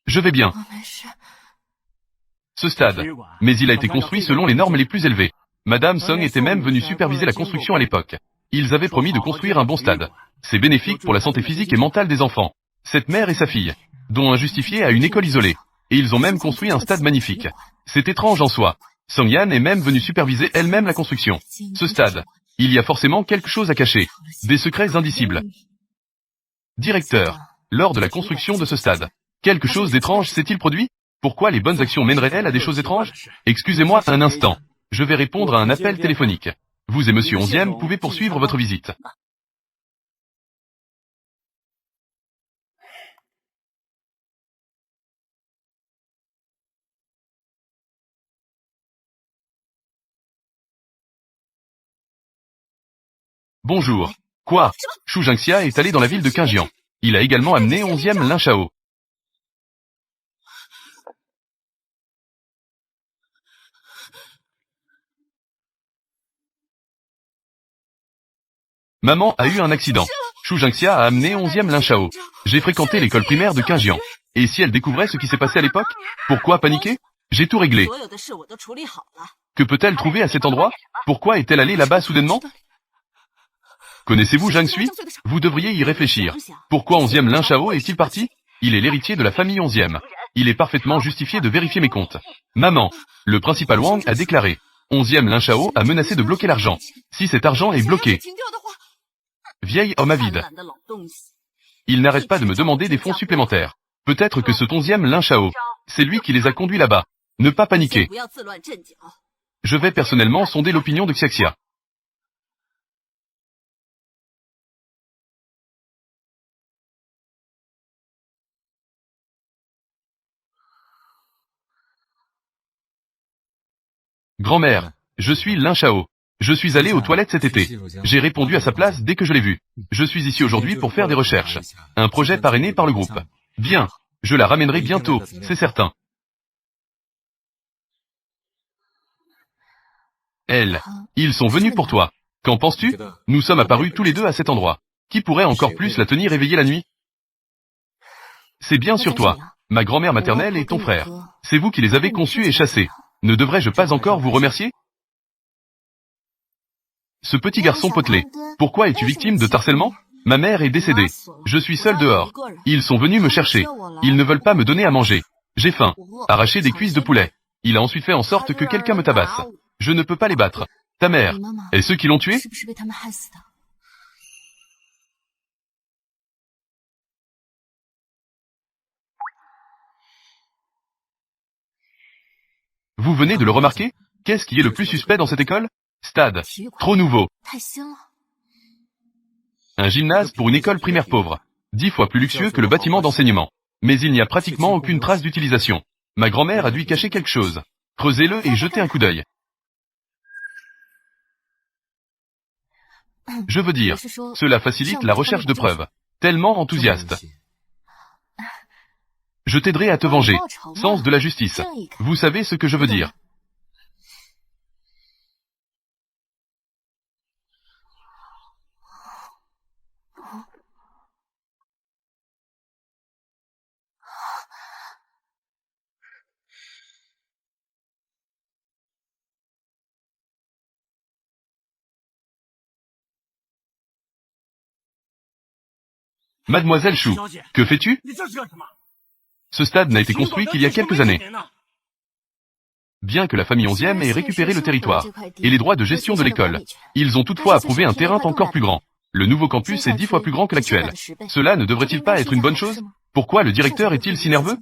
Je vais bien. Ce stade. Mais il a été construit selon les normes les plus élevées. Madame Song était même venue superviser la construction à l'époque. Ils avaient promis de construire un bon stade. C'est bénéfique pour la santé physique et mentale des enfants. Cette mère et sa fille, dont injustifié à une école isolée. Et ils ont même construit un stade magnifique. C'est étrange en soi. Song Yan est même venue superviser elle-même la construction. Ce stade. Il y a forcément quelque chose à cacher. Des secrets indicibles. Directeur. Lors de la construction de ce stade. Quelque chose d'étrange s'est-il produit? Pourquoi les bonnes actions mèneraient-elles à des choses étranges? Excusez-moi un instant. Je vais répondre à un appel téléphonique. Vous et Monsieur 11e pouvez poursuivre votre visite. Bonjour. Quoi? Shu Jingxia est allé dans la ville de Qingjian. Il a également amené 11e Lin Shao. Maman a eu un accident. Shu Jingxia a amené 11e Lin Shao. J'ai fréquenté l'école primaire de Qingjiang. Et si elle découvrait ce qui s'est passé à l'époque? Pourquoi paniquer? J'ai tout réglé. 所有的事我都处理好了。 Que peut-elle trouver à cet endroit? Pourquoi est-elle allée là-bas soudainement? Connaissez-vous Zhang Sui? Vous devriez y réfléchir. Pourquoi 11e Lin Shao est-il parti? Il est l'héritier de la famille 11e. Il est parfaitement justifié de vérifier mes comptes. Maman, le principal Wang a déclaré. 11e Lin Shao a menacé de bloquer l'argent. Si cet argent est bloqué, 停掉的话， vieil homme avide, 懒的老东西， il n'arrête pas de me demander des fonds supplémentaires. Peut-être que ce 11e Lin Shao, c'est lui qui les a conduits là-bas. Ne pas 先 paniquer. 不要自乱阵脚。 Je vais personnellement sonder l'opinion de Xiaxia. Grand-mère, je suis Lin Shao. Je suis allé aux toilettes cet été. J'ai répondu à sa place dès que je l'ai vu. Je suis ici aujourd'hui pour faire des recherches. Un projet parrainé par le groupe. Bien. Je la ramènerai bientôt, c'est certain. Elle. Ils sont venus pour toi. Qu'en penses-tu? Nous sommes apparus tous les deux à cet endroit. Qui pourrait encore plus la tenir éveillée la nuit? C'est bien sur toi. Ma grand-mère maternelle et ton frère. C'est vous qui les avez conçus et chassés. Ne devrais-je pas encore vous remercier? Ce petit garçon potelé. Pourquoi es-tu victime de harcèlement? Ma mère est décédée. Je suis seul dehors. Ils sont venus me chercher. Ils ne veulent pas me donner à manger. J'ai faim. Arracher des cuisses de poulet. Il a ensuite fait en sorte que quelqu'un me tabasse. Je ne peux pas les battre. Ta mère. Et ceux qui l'ont tué? 是不是被他们害死的？ Vous venez de le remarquer? Qu'est-ce qui est le plus suspect dans cette école? Stade. 体育馆 Trop nouveau. 太新了。 Un gymnase pour une école primaire pauvre. 10 fois plus luxueux que le bâtiment d'enseignement. Mais il n'y a pratiquement aucune trace d'utilisation. Ma grand-mère a dû y cacher quelque chose. Creusez-le et jetez un coup d'œil. Je veux dire, 我是说， cela facilite la recherche de preuves. Tellement enthousiaste. Je t'aiderai à te venger. Sens de la justice. 正义感。 Vous savez ce que je veux dire. Mademoiselle Chou, que fais-tu? 你这是干什么？ Ce stade n'a été construit qu'il y a quelques années. Bien que la famille 11e ait récupéré le territoire et les droits de gestion de l'école, ils ont toutefois approuvé un terrain encore plus grand. Le nouveau campus est 10 fois plus grand que l'actuel. Cela ne devrait-il pas être une bonne chose? Pourquoi le directeur est-il si nerveux?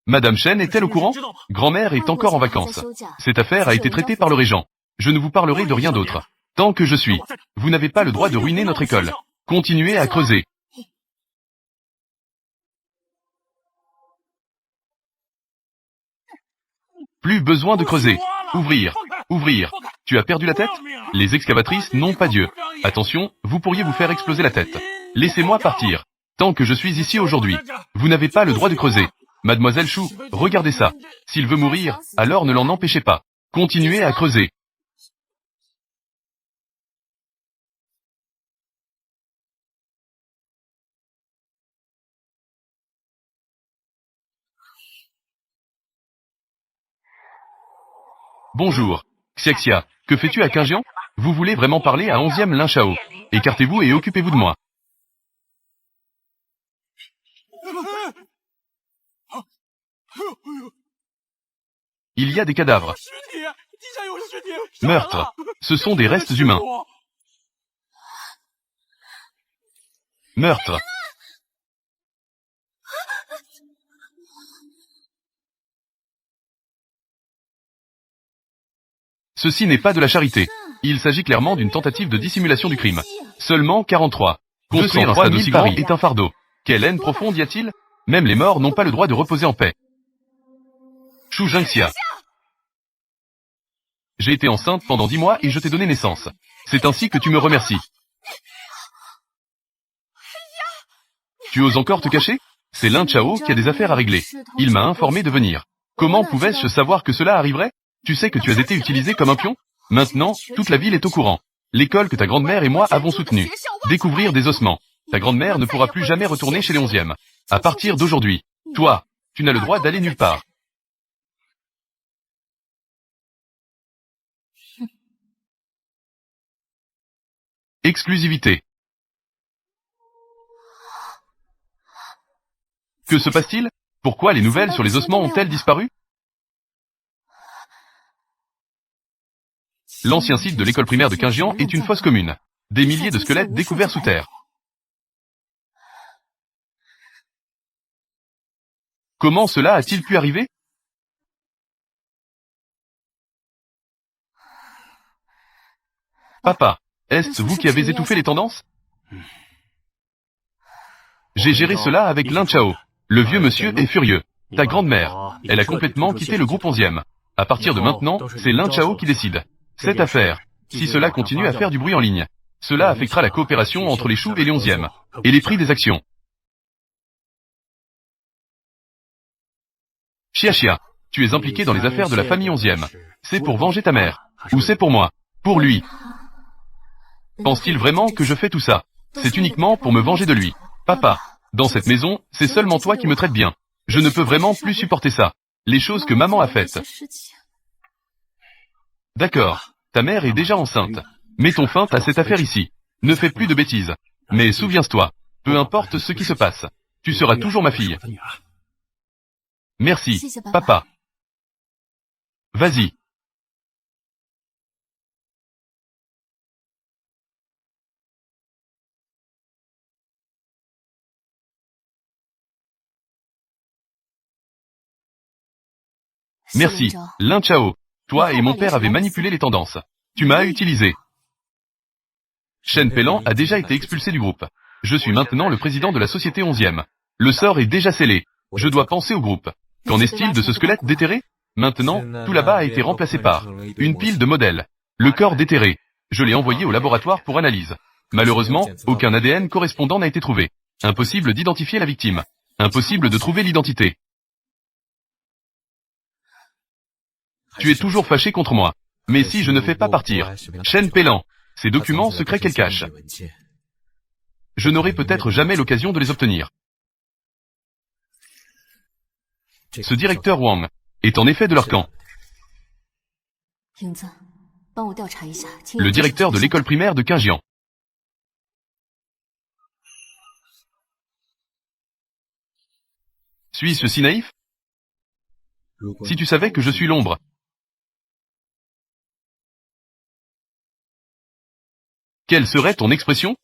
Madame Chen est-elle au courant? Grand-mère est encore en vacances. Cette affaire a été traitée par le régent. Je ne vous parlerai de rien d'autre. Tant que je suis, vous n'avez pas le droit de ruiner notre école. Continuez à creuser. Plus besoin de creuser. Ouvrir. Ouvrir. Tu as perdu la tête? Les excavatrices n'ont pas Dieu. Attention, vous pourriez vous faire exploser la tête. Laissez-moi partir. Tant que je suis ici aujourd'hui, vous n'avez pas le droit de creuser. Mademoiselle Chou, regardez ça. S'il veut mourir, alors ne l'en empêchez pas. Continuez à creuser. Bonjour. Xiaxia, que fais-tu à Qingjiang? Vous voulez vraiment parler à 11e Lin Shao? Écartez-vous et occupez-vous de moi. Il y a des cadavres. 尸体，地上有尸体。 Meurtre. Ce sont des restes humains. Meurtre. Ceci n'est pas de la charité. Il s'agit clairement d'une tentative de dissimulation du crime. Seulement 43. Construire un stade aussi grand est un fardeau. Quelle haine profonde y a-t-il? Même les morts n'ont pas le droit de reposer en paix. Shu Jingxia. J'ai été enceinte pendant 10 mois et je t'ai donné naissance. C'est ainsi que tu me remercies. Tu oses encore te cacher? C'est Lin Chao qui a des affaires à régler. Il m'a informé de venir. Comment pouvais-je savoir que cela arriverait? Tu sais que tu as été utilisé comme un pion? Maintenant, toute la ville est au courant. L'école que ta grand-mère et moi avons soutenue. Découvrir des ossements. Ta grand-mère ne pourra plus jamais retourner chez les 11e. À partir d'aujourd'hui, toi, tu n'as le droit d'aller nulle part. Exclusivité. Que se passe-t-il? Pourquoi les nouvelles sur les ossements ont-elles disparu? L'ancien site de l'école primaire de Qingjian est une fosse commune. Des milliers de squelettes découverts sous terre. Comment cela a-t-il pu arriver? Papa, est-ce vous qui avez étouffé les tendances? J'ai géré cela avec Lin Chao. Le vieux monsieur est furieux. Ta grand-mère, elle a complètement quitté le groupe 11e. À partir de maintenant, c'est Lin Chao qui décide. Cette affaire, si cela continue à faire du bruit en ligne, cela affectera la coopération entre les choux et les 11e, et les prix des actions. Chia, tu es impliqué dans les affaires de la famille 11e. C'est pour venger ta mère. Ou c'est pour moi? Pour lui. Pense-t-il vraiment que je fais tout ça? C'est uniquement pour me venger de lui. Papa, dans cette maison, c'est seulement toi qui me traites bien. Je ne peux vraiment plus supporter ça. Les choses que maman a faites. D'accord, ta mère est déjà enceinte. Mettons fin à cette affaire ici. Ne fais plus de bêtises. Mais souviens-toi, peu importe ce qui se passe, tu seras toujours ma fille. Merci, papa. Vas-y. Merci, Lin Chao. Toi et mon père avez manipulé les tendances. Tu m'as utilisé. Shen Peilan a déjà été expulsé du groupe. Je suis maintenant le président de la société 11e. Le sort est déjà scellé. Je dois penser au groupe. Qu'en est-il de ce squelette déterré? Maintenant, tout là-bas a été remplacé par une pile de modèles. Le corps déterré. Je l'ai envoyé au laboratoire pour analyse. Malheureusement, aucun ADN correspondant n'a été trouvé. Impossible d'identifier la victime. Impossible de trouver l'identité. Tu es toujours fâché contre moi. Mais si je ne fais pas partir Shen Peilan, ces documents secrets qu'elle cache, je n'aurai peut-être jamais l'occasion de les obtenir. Ce directeur Wang est en effet de leur camp. Le directeur de l'école primaire de Qingjian. Suis-je si naïf? Si tu savais que je suis l'ombre, quelle serait ton expression?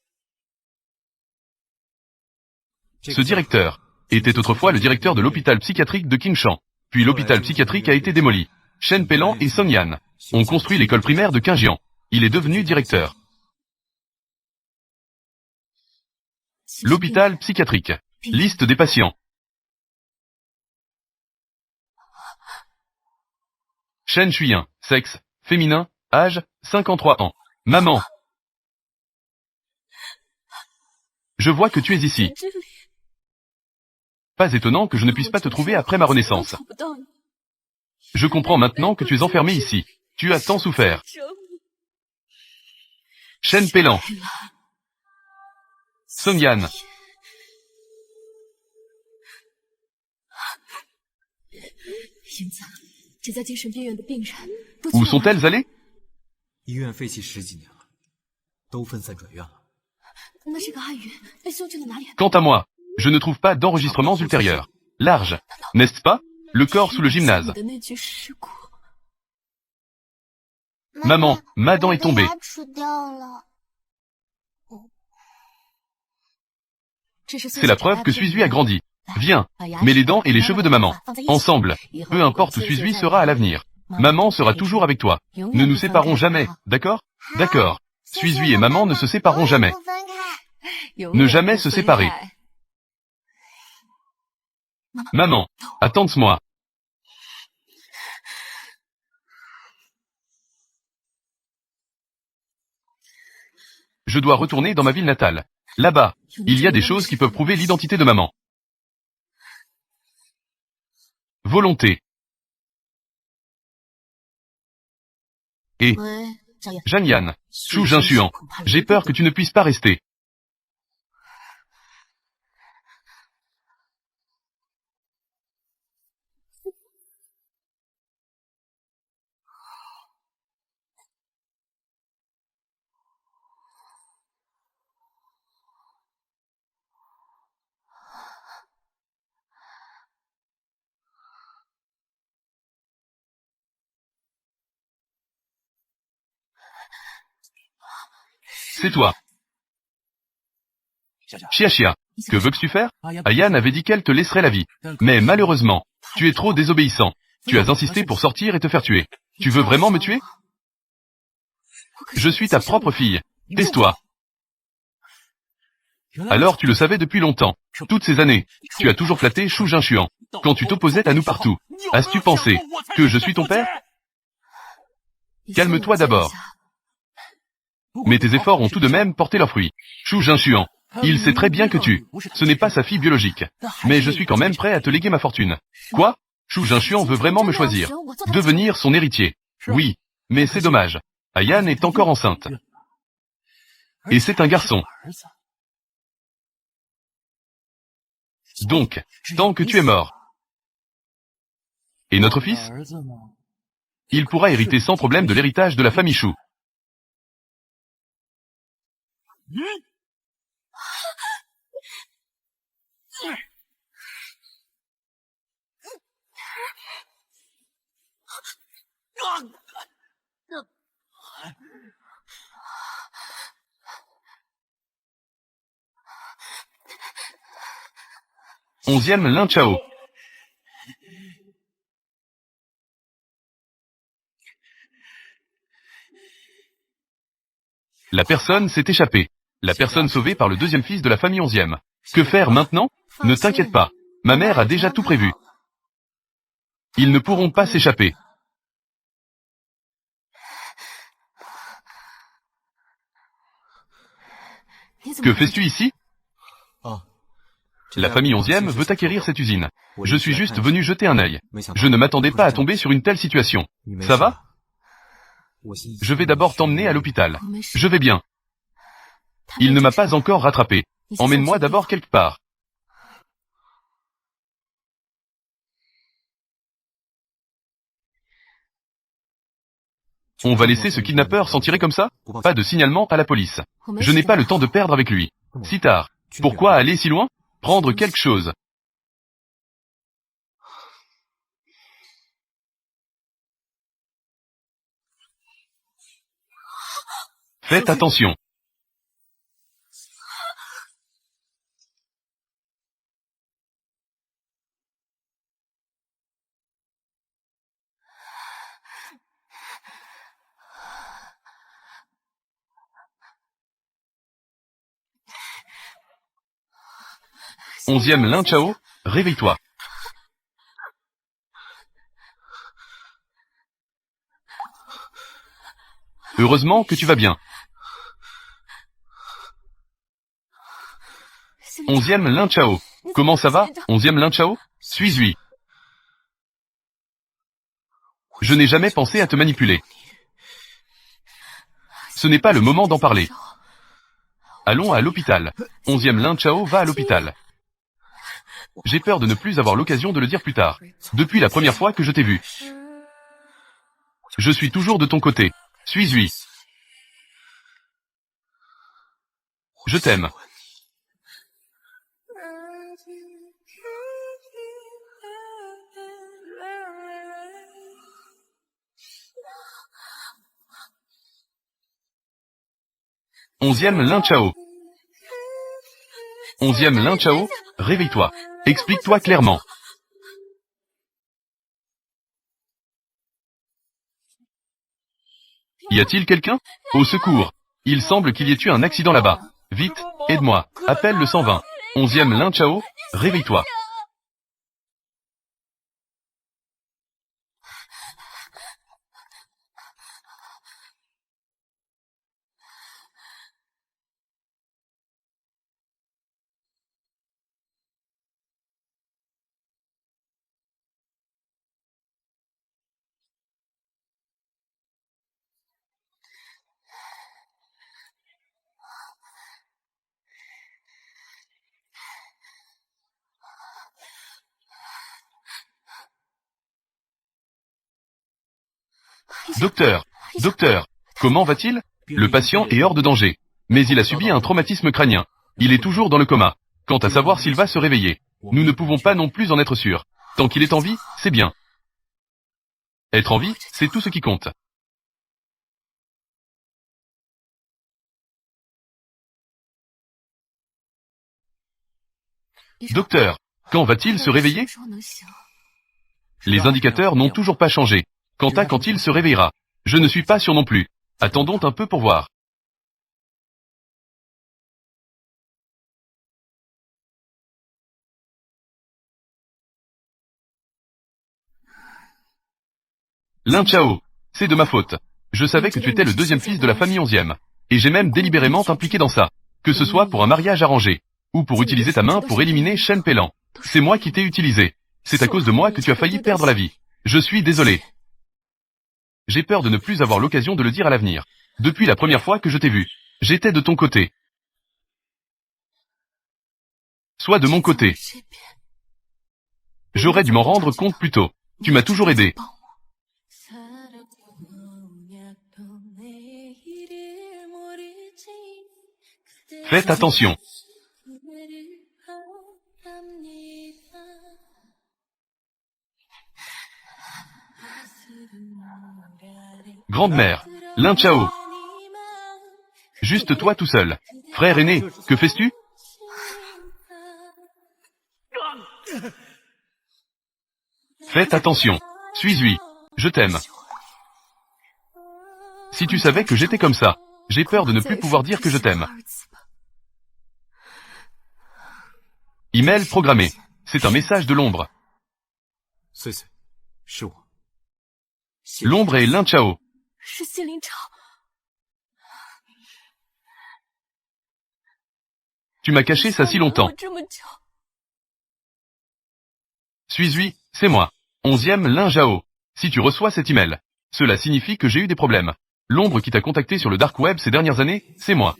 Ce directeur était autrefois le directeur de l'hôpital psychiatrique de Qingshan. Puis l'hôpital psychiatrique a été démoli. Shen Peilan et Song Yan ont construit l'école primaire de Qingjian. Il est devenu directeur. L'hôpital psychiatrique. Liste des patients. Shen Shuyan, sexe, féminin, âge, 53 ans. Maman. Je vois que tu es ici. Pas étonnant que je ne puisse pas te trouver après ma renaissance. Je comprends maintenant que tu es enfermé ici. Tu as tant souffert. Shen Peilan. Song Yan. Où sont-elles allées? Quant à moi, je ne trouve pas d'enregistrements ultérieurs. Large, n'est-ce pas? Le corps sous le gymnase. Maman, ma dent est tombée. C'est la preuve que Suizui a grandi. Viens, mets les dents et les cheveux de maman. Ensemble, peu importe où Suizui sera à l'avenir. Maman sera toujours avec toi. Ne nous séparons jamais, d'accord? D'accord. Suizui et maman ne se sépareront jamais. Ne jamais se séparer. Maman, attends-moi. Je dois retourner dans ma ville natale. Là-bas, il y a des choses qui peuvent prouver l'identité de maman. Volonté. Et Jeanne Yann, Chou Jinshuan, j'ai peur que tu ne puisses pas rester. C'est toi. Chia Chia, que veux-tu faire? Ayane avait dit qu'elle te laisserait la vie. Mais malheureusement, tu es trop désobéissant. Tu as insisté pour sortir et te faire tuer. Tu veux vraiment me tuer? Je suis ta propre fille. Tais-toi. Alors tu le savais depuis longtemps. Toutes ces années, tu as toujours flatté Chou Jinshuan. Quand tu t'opposais à nous partout. As-tu pensé que je suis ton père? Calme-toi d'abord. Mais tes efforts ont tout de même porté leurs fruits. Chou Jinshuan, il sait très bien que ce n'est pas sa fille biologique. Mais je suis quand même prêt à te léguer ma fortune. Quoi? Chou Jinshuan veut vraiment me choisir. Devenir son héritier. Oui, mais c'est dommage. Ayane est encore enceinte. Et c'est un garçon. Donc, tant que tu es mort. Et notre fils? Il pourra hériter sans problème de l'héritage de la famille Chou. Onzième Lin Chao. La personne s'est échappée. La personne sauvée par le deuxième fils de la famille onzième. Que faire maintenant? Ne t'inquiète pas. Ma mère a déjà tout prévu. Ils ne pourront pas s'échapper. Que fais-tu ici? La famille onzième veut acquérir cette usine. Je suis juste venu jeter un œil. Je ne m'attendais pas à tomber sur une telle situation. Ça va? Je vais d'abord t'emmener à l'hôpital. Je vais bien. Il ne m'a pas encore rattrapé. Emmène-moi d'abord quelque part. On va laisser ce kidnappeur s'en tirer comme ça? Pas de signalement à la police. Je n'ai pas le temps de perdre avec lui. Si tard. Pourquoi aller si loin? Prendre quelque chose. Faites attention. Onzième Lin Chao, réveille-toi. Heureusement que tu vas bien. Onzième Lin Chao. Comment ça va, onzième Lin Chao? Suis-lui. Je n'ai jamais pensé à te manipuler. Ce n'est pas le moment d'en parler. Allons à l'hôpital. Onzième Lin Chao va à l'hôpital. J'ai peur de ne plus avoir l'occasion de le dire plus tard. Depuis la première fois que je t'ai vu. Je suis toujours de ton côté. Suis-lui. Je t'aime. Onzième Lin Chao. Onzième Lin Chao, réveille-toi. Explique-toi clairement. Y a-t-il quelqu'un? Au secours. Il semble qu'il y ait eu un accident là-bas. Vite, aide-moi. Appelle le 120. Onzième Lin Chao, réveille-toi. Docteur, docteur, comment va-t-il? Le patient est hors de danger. Mais il a subi un traumatisme crânien. Il est toujours dans le coma. Quant à savoir s'il va se réveiller, nous ne pouvons pas non plus en être sûrs. Tant qu'il est en vie, c'est bien. Être en vie, c'est tout ce qui compte. Docteur, quand va-t-il se réveiller? Les indicateurs n'ont toujours pas changé. Quant à quand il se réveillera, je ne suis pas sûr non plus. Attendons un peu pour voir. Lin Chao, c'est de ma faute. Je savais que tu étais le deuxième fils de la famille 11e. Et j'ai même délibérément impliqué dans ça. Que ce soit pour un mariage arrangé, ou pour utiliser ta main pour éliminer Shen Peilan. C'est moi qui t'ai utilisé. C'est à cause de moi que tu as failli perdre la vie. Je suis désolé. J'ai peur de ne plus avoir l'occasion de le dire à l'avenir. Depuis la première fois que je t'ai vu, j'étais de ton côté. Sois de mon côté. J'aurais dû m'en rendre compte plus tôt. Tu m'as toujours aidé. Faites attention. Grande-mère, Lin Chao. Juste toi tout seul. Frère aîné, que fais-tu? Faites attention. Suis-lui. Je t'aime. Si tu savais que j'étais comme ça, j'ai peur de ne plus pouvoir dire que je t'aime. Email programmé. C'est un message de l'ombre. L'ombre est Lin Chao. Tu m'as caché ça si longtemps. Suis-lui, c'est moi. 11e Lin Chao. Si tu reçois cet email, cela signifie que j'ai eu des problèmes. L'ombre qui t'a contacté sur le dark web ces dernières années, c'est moi.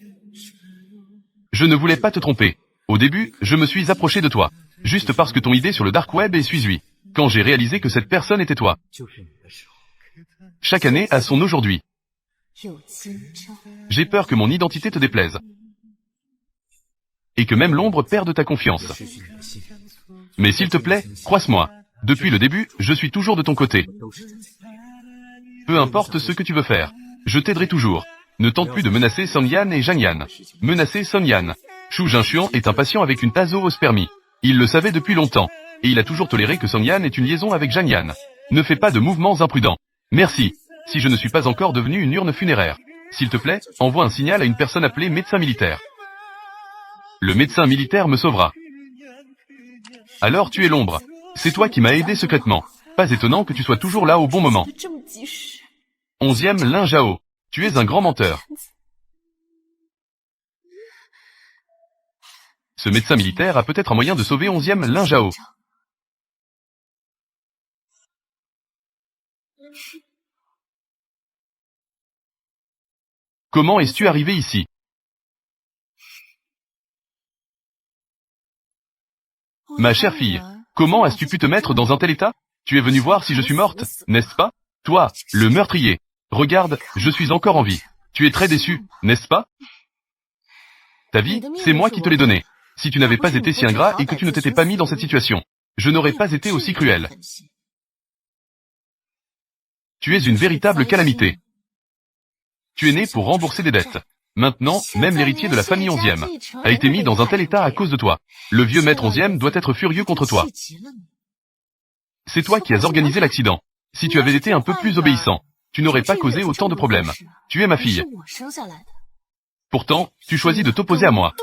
Je ne voulais pas te tromper. Au début, je me suis approché de toi, juste parce que ton idée sur le dark web est suis-lui. Quand j'ai réalisé que cette personne était toi. Chaque année a son aujourd'hui. J'ai peur que mon identité te déplaise. Et que même l'ombre perde ta confiance. Mais s'il te plaît, croise-moi. Depuis le début, je suis toujours de ton côté. Peu importe ce que tu veux faire, je t'aiderai toujours. Ne tente plus de menacer Song Yan et Zhang Yan. Menacer Song Yan. Shu Jinshuan est un patient avec une tazo-ospermie. Il le savait depuis longtemps. Et il a toujours toléré que Song Yan ait une liaison avec Zhang Yan. Ne fais pas de mouvements imprudents. Merci. Si je ne suis pas encore devenu une urne funéraire. S'il te plaît, envoie un signal à une personne appelée médecin militaire. Le médecin militaire me sauvera. Alors tu es l'ombre. C'est toi qui m'as aidé secrètement. Pas étonnant que tu sois toujours là au bon moment. 11e Lin Chao. Tu es un grand menteur. Ce médecin militaire a peut-être un moyen de sauver 11e Lin Chao. Comment es-tu arrivé ici? Ma chère fille, comment as-tu pu te mettre dans un tel état? Tu es venue voir si je suis morte, n'est-ce pas? Toi, le meurtrier. Regarde, je suis encore en vie. Tu es très déçu, n'est-ce pas? Ta vie, c'est moi qui te l'ai donnée. Si tu n'avais pas été si ingrat et que tu ne t'étais pas mis dans cette situation, je n'aurais pas été aussi cruel. Tu es une véritable calamité. Tu es né pour rembourser des dettes. Maintenant, même l'héritier de la famille 11e a été mis dans un tel état à cause de toi. Le vieux maître 11e doit être furieux contre toi. C'est toi qui as organisé l'accident. Si tu avais été un peu plus obéissant, tu n'aurais pas causé autant de problèmes. Tu es ma fille. Pourtant, tu choisis de t'opposer à moi.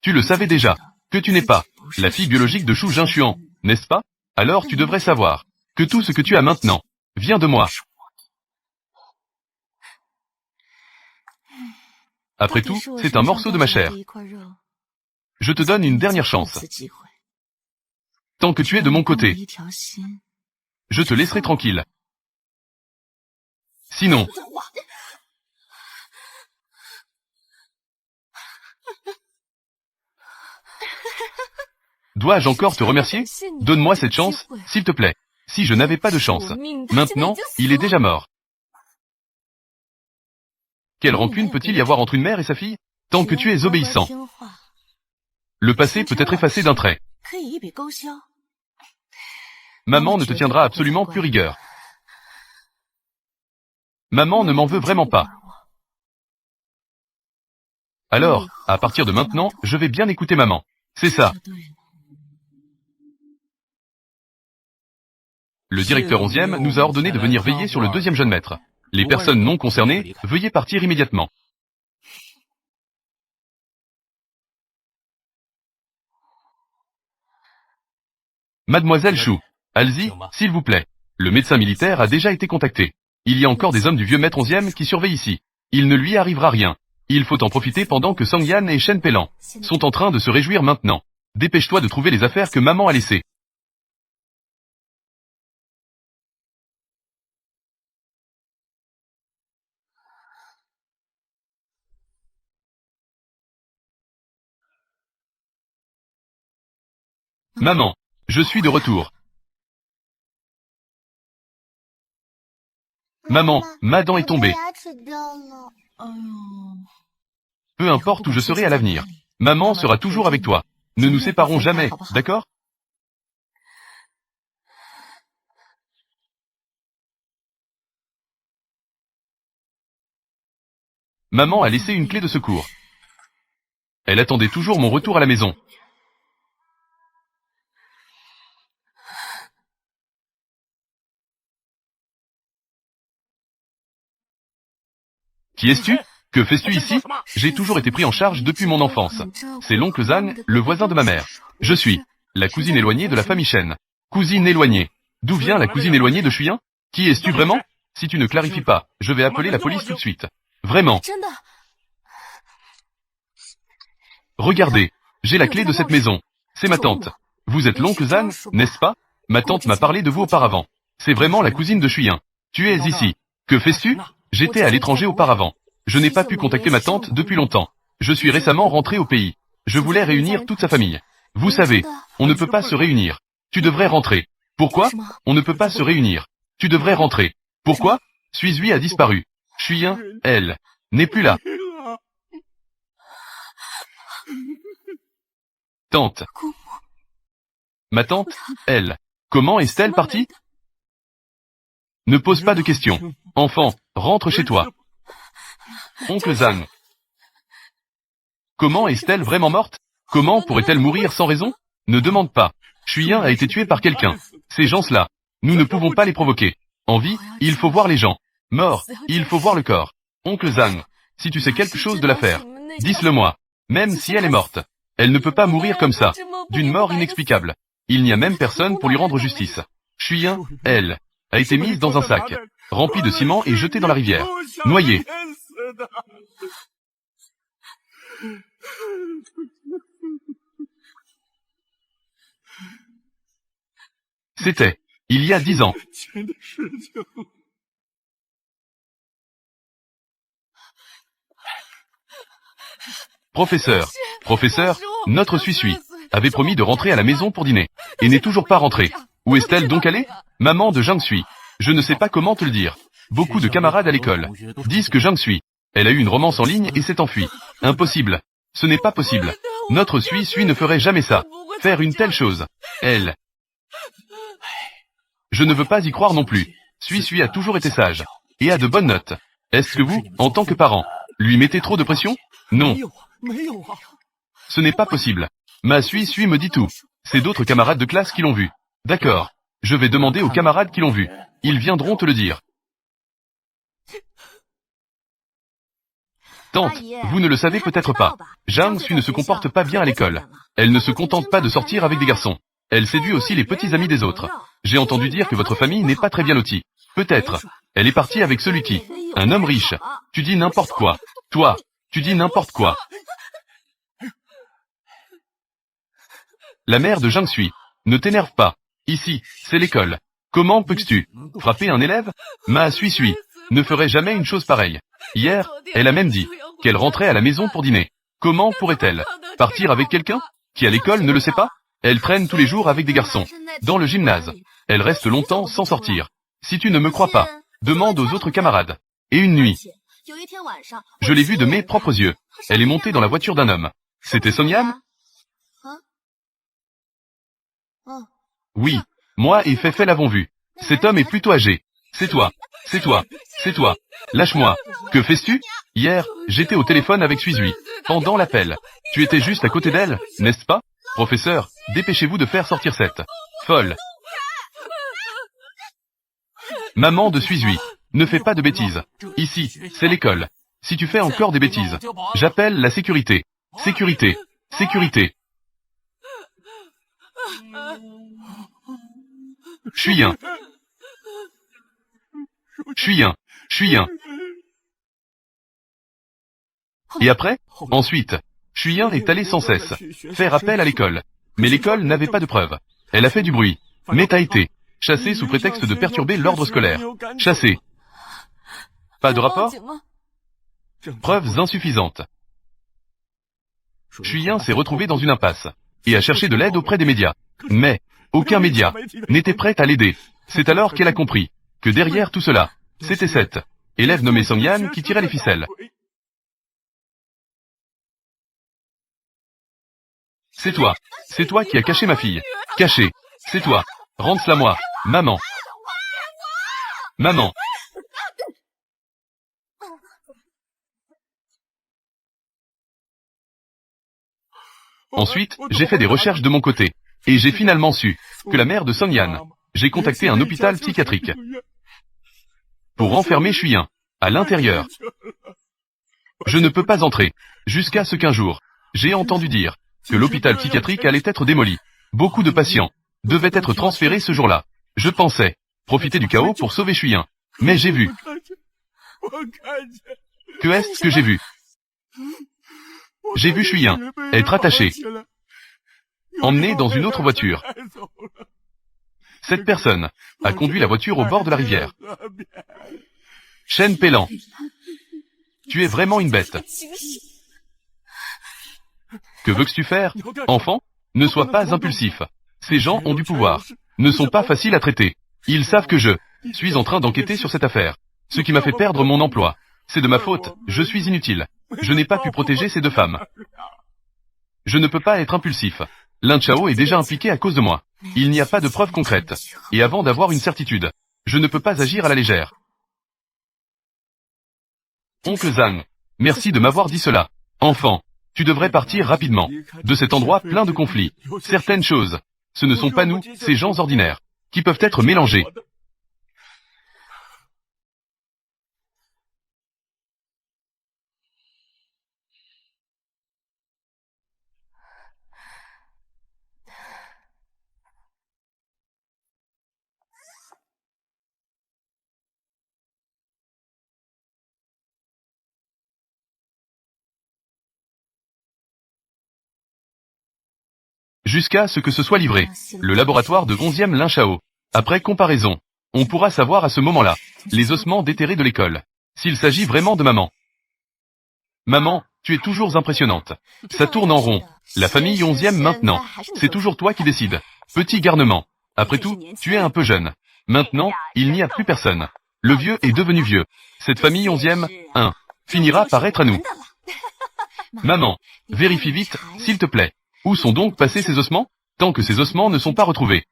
Tu le savais déjà, que tu n'es pas la fille biologique de Shu Jinshuan, n'est-ce pas? Alors tu devrais savoir que tout ce que tu as maintenant vient de moi. Après tout, c'est un morceau de ma chair. Je te donne une dernière chance. Tant que tu es de mon côté, je te laisserai tranquille. Sinon, dois-je encore te remercier? Donne-moi cette chance, s'il te plaît. Si je n'avais pas de chance. Maintenant, il est déjà mort. Quelle rancune peut-il y avoir entre une mère et sa fille? Tant que tu es obéissant. Le passé peut être effacé d'un trait. Maman ne te tiendra absolument plus rigueur. Maman ne m'en veut vraiment pas. Alors, à partir de maintenant, je vais bien écouter maman. C'est ça. Le directeur 11e nous a ordonné de venir veiller sur le 2e jeune maître. Les personnes non concernées, veuillez partir immédiatement. Mademoiselle Chou, allez-y, s'il vous plaît. Le médecin militaire a déjà été contacté. Il y a encore des hommes du vieux maître 11e qui surveillent ici. Il ne lui arrivera rien. Il faut en profiter pendant que Sang Yan et Shen Pelan sont en train de se réjouir maintenant. Dépêche-toi de trouver les affaires que maman a laissées. Maman, je suis de retour. Maman, ma dent est tombée. Peu importe où je serai à l'avenir. Maman sera toujours avec toi. Ne nous séparons jamais, d'accord? Maman a laissé une clé de secours. Elle attendait toujours mon retour à la maison. Qui es-tu? Que fais-tu ici? J'ai toujours été pris en charge depuis mon enfance. C'est l'oncle Zhang, le voisin de ma mère. Je suis la cousine éloignée de la famille Shen. Cousine éloignée. D'où vient la cousine éloignée de Shuyan? Qui es-tu vraiment? Si tu ne clarifies pas, je vais appeler la police tout de suite. Vraiment. Regardez, j'ai la clé de cette maison. C'est ma tante. Vous êtes l'oncle Zhang, n'est-ce pas? Ma tante m'a parlé de vous auparavant. C'est vraiment la cousine de Shuyan. Tu es ici. Que fais-tu? J'étais à l'étranger auparavant. Je n'ai pas pu contacter ma tante depuis longtemps. Je suis récemment rentré au pays. Je voulais réunir toute sa famille. Vous savez, on ne peut pas se réunir. Tu devrais rentrer. Pourquoi? On ne peut pas se réunir. Tu devrais rentrer. Pourquoi? Suis-lui a disparu. Shuyan, elle, n'est plus là. Tante. Ma tante, elle. Comment est-elle partie? Ne pose pas de questions. Enfant, rentre chez toi. Oncle Zhang. Comment est-elle vraiment morte? Comment pourrait-elle mourir sans raison? Ne demande pas. Shuyan a été tué par quelqu'un. Ces gens-là, nous ne pouvons pas les provoquer. En vie, il faut voir les gens. Mort, il faut voir le corps. Oncle Zhang, si tu sais quelque chose de l'affaire, dis-le-moi. Même si elle est morte, elle ne peut pas mourir comme ça, d'une mort inexplicable. Il n'y a même personne pour lui rendre justice. Shuyan, elle, a été mise dans un sac, rempli de ciment et jetée dans la rivière. Noyée. C'était il y a 10 ans. Professeur, notre Suis-Suis avait promis de rentrer à la maison pour dîner, et n'est toujours pas rentrée. Où est-elle donc allée? Maman de Zhang Sui. Je ne sais pas comment te le dire. Beaucoup de camarades à l'école disent que Zhang Sui, elle a eu une romance en ligne et s'est enfuie. Impossible. Ce n'est pas possible. Notre Suis-Suis ne ferait jamais ça. Faire une telle chose. Elle. Je ne veux pas y croire non plus. Suis-Suis a toujours été sage. Et a de bonnes notes. Est-ce que vous, en tant que parent, lui mettez trop de pression? Non. Ce n'est pas possible. Ma Suis-Suis me dit tout. C'est d'autres camarades de classe qui l'ont vu. D'accord. Je vais demander aux camarades qui l'ont vu. Ils viendront te le dire. Tante, vous ne le savez peut-être pas. Zhang Sui ne se comporte pas bien à l'école. Elle ne se contente pas de sortir avec des garçons. Elle séduit aussi les petits amis des autres. J'ai entendu dire que votre famille n'est pas très bien lotie. Peut-être. Elle est partie avec celui qui... Un homme riche. Tu dis n'importe quoi. Toi, tu dis n'importe quoi. La mère de Zhang Sui. Ne t'énerve pas. Ici, c'est l'école. Comment peux-tu frapper un élève? Ma Suis-Suis ne ferait jamais une chose pareille. Hier, elle a même dit qu'elle rentrait à la maison pour dîner. Comment pourrait-elle partir avec quelqu'un qui à l'école ne le sait pas? Elle traîne tous les jours avec des garçons. Dans le gymnase. Elle reste longtemps sans sortir. Si tu ne me crois pas, demande aux autres camarades. Et une nuit, je l'ai vue de mes propres yeux. Elle est montée dans la voiture d'un homme. C'était Song-Yan? Oui, moi et Fei l'avons vu. Cet homme est plutôt âgé. C'est toi. C'est toi. C'est toi. Lâche-moi. Que fais-tu? Hier, j'étais au téléphone avec Suizui. Pendant l'appel. Tu étais juste à côté d'elle, n'est-ce pas? Professeur, dépêchez-vous de faire sortir cette folle. Maman de Suizui, ne fais pas de bêtises. Ici, c'est l'école. Si tu fais encore des bêtises, j'appelle la sécurité. Sécurité. Sécurité. Chuyin. Chuyin. Chuyin. Et après? Ensuite, Chuyin est allé sans cesse faire appel à l'école. Mais l'école n'avait pas de preuves. Elle a fait du bruit. Mais t'as été chassé sous prétexte de perturber l'ordre scolaire. Chassé. Pas de rapport? Preuves insuffisantes. Chuyin s'est retrouvé dans une impasse et a cherché de l'aide auprès des médias. Mais aucun média n'était prêt à l'aider. C'est alors qu'elle a compris que derrière tout cela, c'était cette élève nommée Song-Yan qui tirait les ficelles. C'est toi qui as caché ma fille. Caché. C'est toi. Rends-la moi. Maman. Maman. Ensuite, j'ai fait des recherches de mon côté. Et j'ai finalement su que la mère de Song-Yan, j'ai contacté un hôpital psychiatrique pour enfermer Chuyin à l'intérieur. Je ne peux pas entrer, jusqu'à ce qu'un jour, j'ai entendu dire que l'hôpital psychiatrique allait être démoli. Beaucoup de patients devaient être transférés ce jour-là. Je pensais profiter du chaos pour sauver Chuyin. Mais j'ai vu. Que est-ce que j'ai vu? J'ai vu Chuyin être attaché, emmené dans une autre voiture. Cette personne a conduit la voiture au bord de la rivière. Shen Peilan, tu es vraiment une bête. Que veux-tu faire, enfant? Ne sois pas impulsif. Ces gens ont du pouvoir, ne sont pas faciles à traiter. Ils savent que je suis en train d'enquêter sur cette affaire. Ce qui m'a fait perdre mon emploi. C'est de ma faute, je suis inutile. Je n'ai pas pu protéger ces deux femmes. Je ne peux pas être impulsif. Lin Chao est déjà impliqué à cause de moi. Il n'y a pas de preuves concrètes. Et avant d'avoir une certitude, je ne peux pas agir à la légère. Oncle Zhang, merci de m'avoir dit cela. Enfant, tu devrais partir rapidement de cet endroit plein de conflits. Certaines choses, ce ne sont pas nous, ces gens ordinaires, qui peuvent être mélangés. Jusqu'à ce que ce soit livré. Le laboratoire de 11e Lin Chao. Après comparaison, on pourra savoir à ce moment-là les ossements déterrés de l'école. S'il s'agit vraiment de maman. Maman, tu es toujours impressionnante. Ça tourne en rond. La famille 11e maintenant. C'est toujours toi qui décides. Petit garnement. Après tout, tu es un peu jeune. Maintenant, il n'y a plus personne. Le vieux est devenu vieux. Cette famille 11e, finira par être à nous. Maman, vérifie vite, s'il te plaît. Où sont donc passés ces ossements? Tant que ces ossements ne sont pas retrouvés,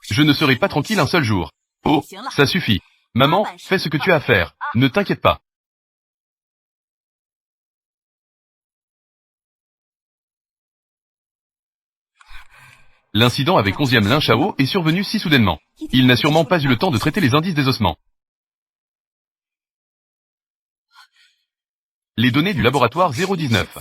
je ne serai pas tranquille un seul jour. Oh, ça suffit. Maman, fais ce que tu as à faire. Ne t'inquiète pas. L'incident avec 11e Lin Chao est survenu si soudainement. Il n'a sûrement pas eu le temps de traiter les indices des ossements. Les données du laboratoire 019.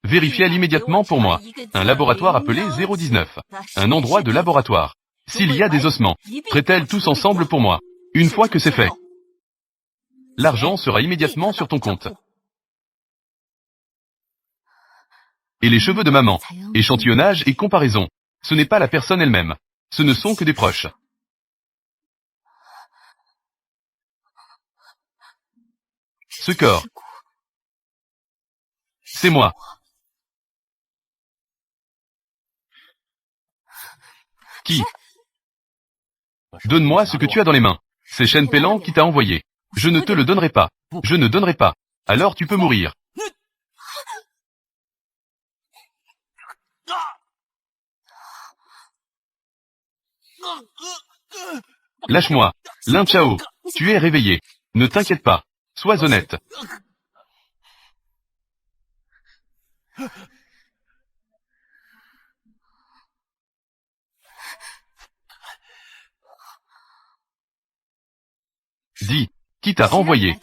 Vérifiez immédiatement pour moi. Un laboratoire appelé 019. Un endroit de laboratoire. S'il y a des ossements, traitez-les tous ensemble pour moi. Une fois que c'est fait, l'argent sera immédiatement sur ton compte. Et les cheveux de maman. Échantillonnage et comparaison. Ce n'est pas la personne elle-même. Ce ne sont que des proches. Ce corps. C'est moi. Qui? Donne-moi ce que tu as dans les mains. C'est Shen Peilan qui t'a envoyé. Je ne te le donnerai pas. Je ne donnerai pas. Alors tu peux mourir. Lâche-moi. Lin Chao. Tu es réveillé. Ne t'inquiète pas. Sois honnête. Dis, qui t'a envoyé?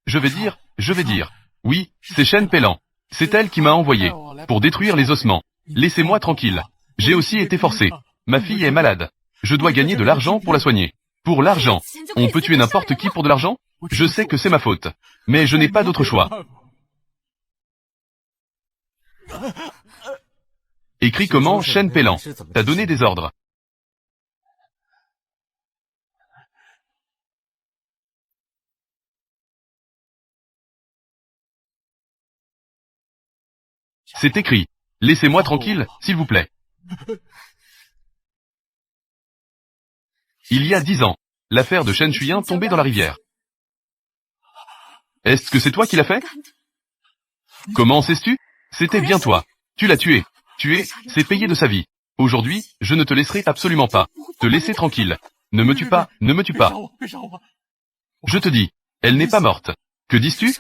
Je vais dire. Oui, c'est Shen Peilan. C'est elle qui m'a envoyé. Pour détruire les ossements. Laissez-moi tranquille. J'ai aussi été forcé. Ma fille est malade. Je dois gagner de l'argent pour la soigner. Pour l'argent. On peut tuer n'importe qui pour de l'argent? Je sais que c'est ma faute. Mais je n'ai pas d'autre choix. Écris comment Shen Peilan t'a donné des ordres. C'est écrit. Laissez-moi tranquille, s'il vous plaît. Il y a 10 ans, l'affaire de Shen Chuyen tombée dans la rivière. Est-ce que c'est toi qui l'as fait? Comment sais-tu? C'était bien toi. Tu l'as tué. Tué, c'est payer de sa vie. Aujourd'hui, je ne te laisserai absolument pas. Te laisser tranquille. Ne me tue pas, ne me tue pas. Je te dis, elle n'est pas morte. Que dis-tu?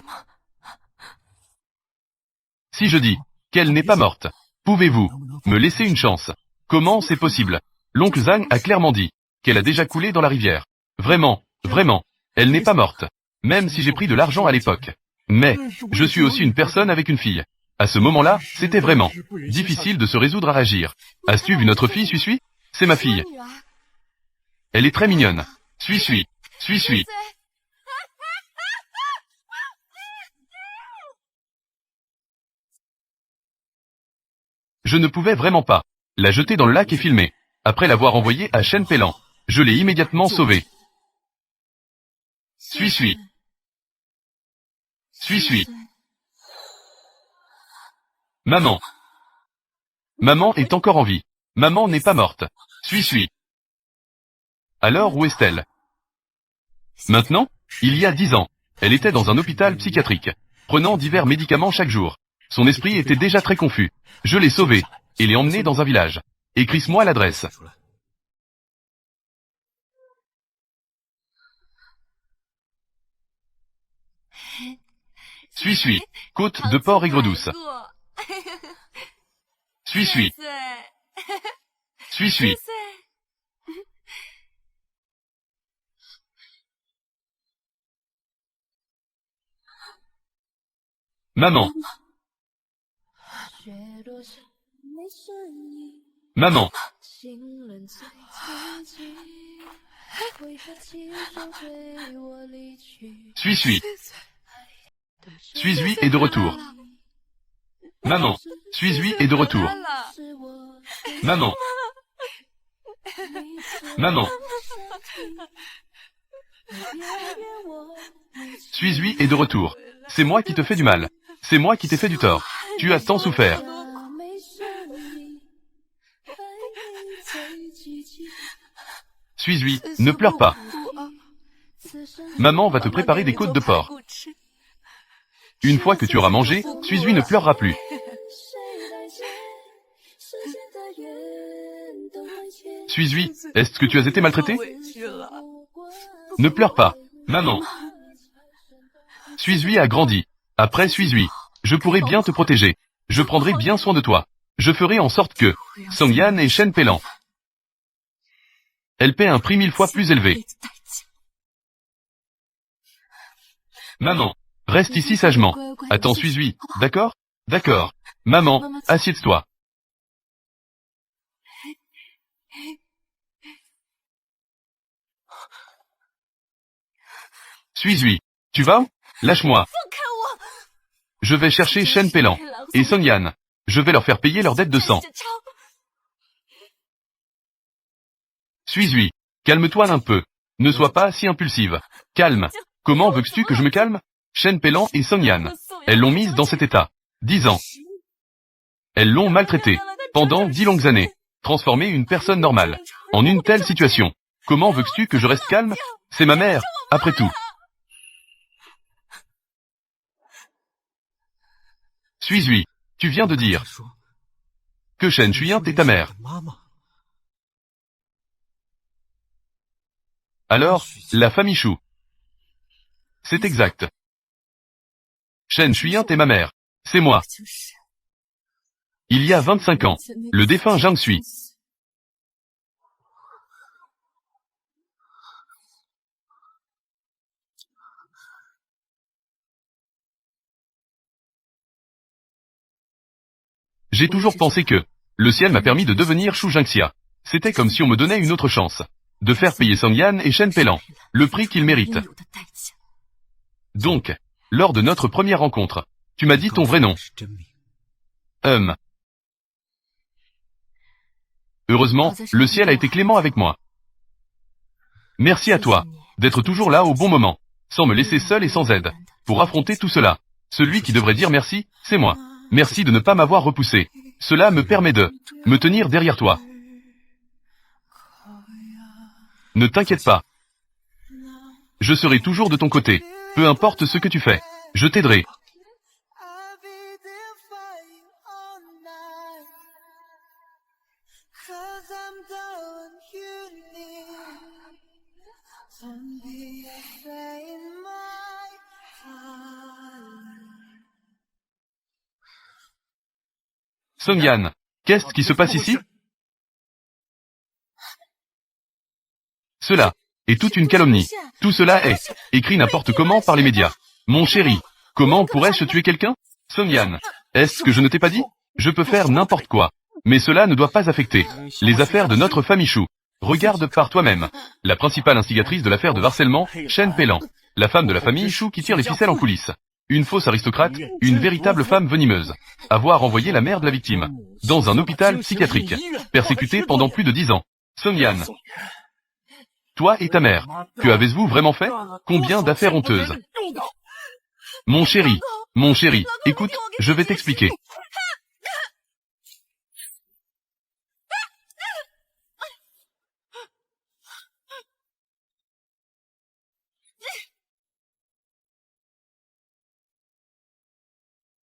Si je dis qu'elle n'est pas morte, pouvez-vous me laisser une chance? Comment c'est possible? L'oncle Zhang a clairement dit qu'elle a déjà coulé dans la rivière. Vraiment, elle n'est pas morte. Même si j'ai pris de l'argent à l'époque. Mais, je suis aussi une personne avec une fille. À ce moment-là, c'était vraiment difficile de se résoudre à agir. As-tu vu notre fille, Suis? C'est ma fille. Elle est très mignonne. Suis. Je ne pouvais vraiment pas la jeter dans le lac et filmer. Après l'avoir envoyée à Shen Peilan, je l'ai immédiatement sauvée. Suis. Maman. Maman est encore en vie. Maman n'est pas morte. Suis. Alors où est-elle? Maintenant, il y a 10 ans, elle était dans un hôpital psychiatrique, prenant divers médicaments chaque jour. Son esprit était déjà très confus. Je l'ai sauvée, et l'ai emmenée dans un village. Écris-moi l'adresse. Suis. Côte de Port Aigre-Douce. Suis. Maman. Maman. Suis. Suis est de retour. Maman. Suis est de retour. Maman. Suis est de retour. C'est moi qui te fais du mal. C'est moi qui t'ai fait du tort. Tu as tant souffert. Suis, ne pleure pas. Maman va te préparer des côtes de porc. Une fois que tu auras mangé, Suis ne pleurera plus. Suis, est-ce que tu as été maltraité? Ne pleure pas. Maman. Suis a grandi. Après Suis, je pourrai bien te protéger. Je prendrai bien soin de toi. Je ferai en sorte que Songyan et Shen Peilan, elle paie un prix 1000 fois plus élevé. Maman, reste ici sagement. Attends Suis, d'accord? D'accord. Maman, assieds-toi. Suis, tu vas où? Lâche-moi. Je vais chercher Shen Peilan et Songyan. Je vais leur faire payer leur dette de sang. Suis, calme-toi un peu. Ne sois pas si impulsive. Calme. Comment veux-tu que je me calme? Shen Peilan et Songyan, Elles l'ont mise dans cet état. 10 ans. Elles l'ont maltraitée. Pendant 10 longues années. Transformer une personne normale. En une telle situation. Comment veux-tu que je reste calme? C'est ma mère, après tout. Suis-lui. Tu viens de dire 说 que Shen Shuyan est ta mère. 妈妈， Alors, la famille Shu. C'est exact. Shen Shuyan est ma mère. C'est moi. 就是 Il y a 25 ans. Le défunt Zhang Sui. J'ai toujours pensé que le ciel m'a permis de devenir Shu Jingxia. C'était comme si on me donnait une autre chance. De faire payer Song Yan et Shen Peilan le prix qu'ils méritent. 应有的代价。 Donc, lors de notre première rencontre, tu m'as dit ton vrai nom. 是真名。 Heureusement, le ciel a été clément avec moi. Merci à toi d'être toujours là au bon moment, sans me laisser seul et sans aide, pour affronter tout cela. Celui qui devrait dire merci, c'est moi. Merci de ne pas m'avoir repoussé. Cela me permet de me tenir derrière toi. Ne t'inquiète pas. Je serai toujours de ton côté. Peu importe ce que tu fais. Je t'aiderai. I'll be there for you all night. 'Cause I'm down you need. Don't be afraid, my heart. Song Yan, qu'est-ce qui se passe ici? Cela est toute une calomnie. Tout cela est écrit n'importe comment par les médias. Mon chéri, comment pourrais-je tuer quelqu'un? Song Yan, est-ce que je ne t'ai pas dit? Je peux faire n'importe quoi. Mais cela ne doit pas affecter les affaires de notre famille Shu. Regarde par toi-même. La principale instigatrice de l'affaire de harcèlement, Shen Peilan. La femme de la famille Shu qui tire les ficelles en coulisses. Une fausse aristocrate, une véritable femme venimeuse. Avoir envoyé la mère de la victime dans un hôpital psychiatrique. Persécutée pendant plus de 10 ans. Song Yan, toi et ta mère, que avez-vous vraiment fait? Combien d'affaires honteuses? Mon chéri, écoute, je vais t'expliquer.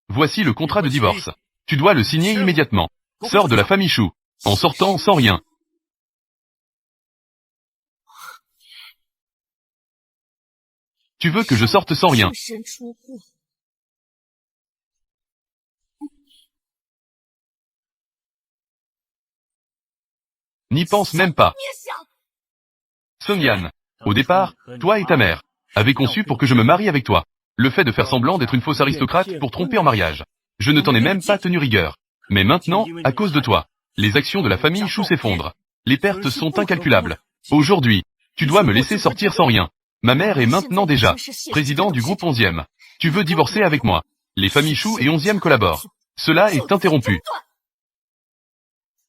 Voici le contrat de divorce. Tu dois le signer immédiatement. Sors de la famille Shu. En sortant sans rien. Tu veux que je sorte sans rien. 净身出户， N'y pense même pas. 别想 Song Yan, au départ, toi et ta mère avez conçu pour que je me marie avec toi. Le fait de faire semblant d'être une fausse aristocrate pour tromper en mariage. Je ne t'en ai même pas tenu rigueur. Mais maintenant, à cause de toi, les actions de la famille Shu s'effondrent. Les pertes sont incalculables. Aujourd'hui, tu dois me laisser sortir sans rien. Ma mère est maintenant déjà président du groupe 11e. Tu veux divorcer avec moi. Les familles Shu et 11e collaborent. Cela est interrompu.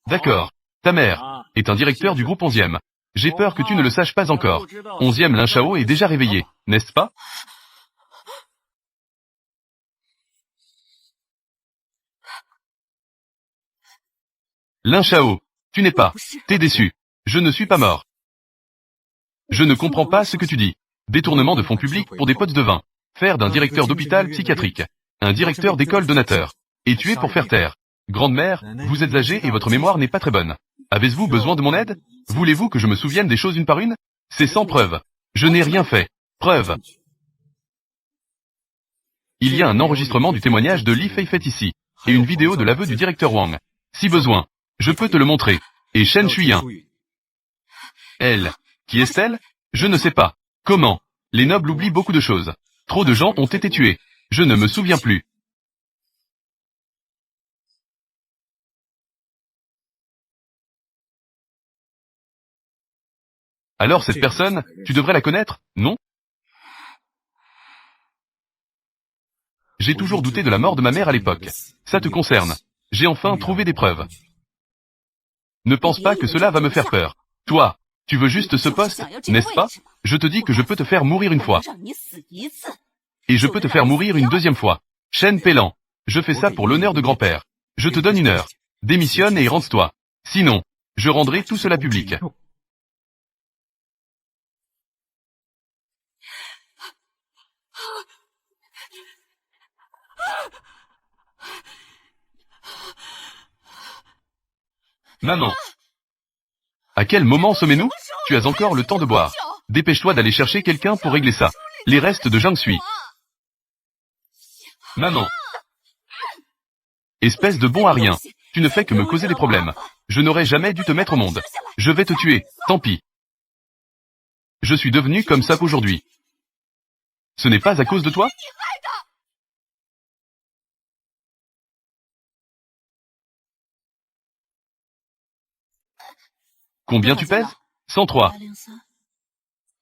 D'accord. Ta mère est un directeur du groupe 11e. J'ai peur que tu ne le saches pas encore. 11e Lin Shao est déjà réveillé, n'est-ce pas? Lin Shao, tu n'es pas. T'es déçu. Je ne suis pas mort. Je ne comprends pas ce que tu dis. Détournement de fonds publics pour des potes de vin. Faire d'un directeur d'hôpital psychiatrique un directeur d'école donateur. Et tuer pour faire taire. Grande-mère, vous êtes âgée et votre mémoire n'est pas très bonne. Avez-vous besoin de mon aide? Voulez-vous que je me souvienne des choses une par une? C'est sans preuve. Je n'ai rien fait. Preuve. Il y a un enregistrement du témoignage de Li Feifei ici. Et une vidéo de l'aveu du directeur Wang. Si besoin, je peux te le montrer. Et Shen Shuyan. Elle. Qui est-elle? Je ne sais pas. Comment? Les nobles oublient beaucoup de choses. Trop de gens ont été tués. Je ne me souviens plus. Alors cette personne, tu devrais la connaître, non? J'ai toujours douté de la mort de ma mère à l'époque. Ça te concerne. J'ai enfin trouvé des preuves. Ne pense pas que cela va me faire peur. Toi, tu veux juste ce poste, n'est-ce pas? Je te dis que je peux te faire mourir une fois. 让你死一次， Et je peux te faire mourir une deuxième fois. Chen Pélan. Je fais ça pour l'honneur de grand-père. Je te donne 1 heure. Démissionne et rends-toi. Sinon, je rendrai tout cela public. Maman. À quel moment sommes-nous? Tu as encore le temps de boire. Dépêche-toi d'aller chercher quelqu'un pour régler ça. Les restes de Zhang Sui. Maman. Espèce de bon à rien. Tu ne fais que me causer des problèmes. Je n'aurais jamais dû te mettre au monde. Je vais te tuer, tant pis. Je suis devenu comme ça aujourd'hui. Ce n'est pas à cause de toi? Combien tu pèses? 103.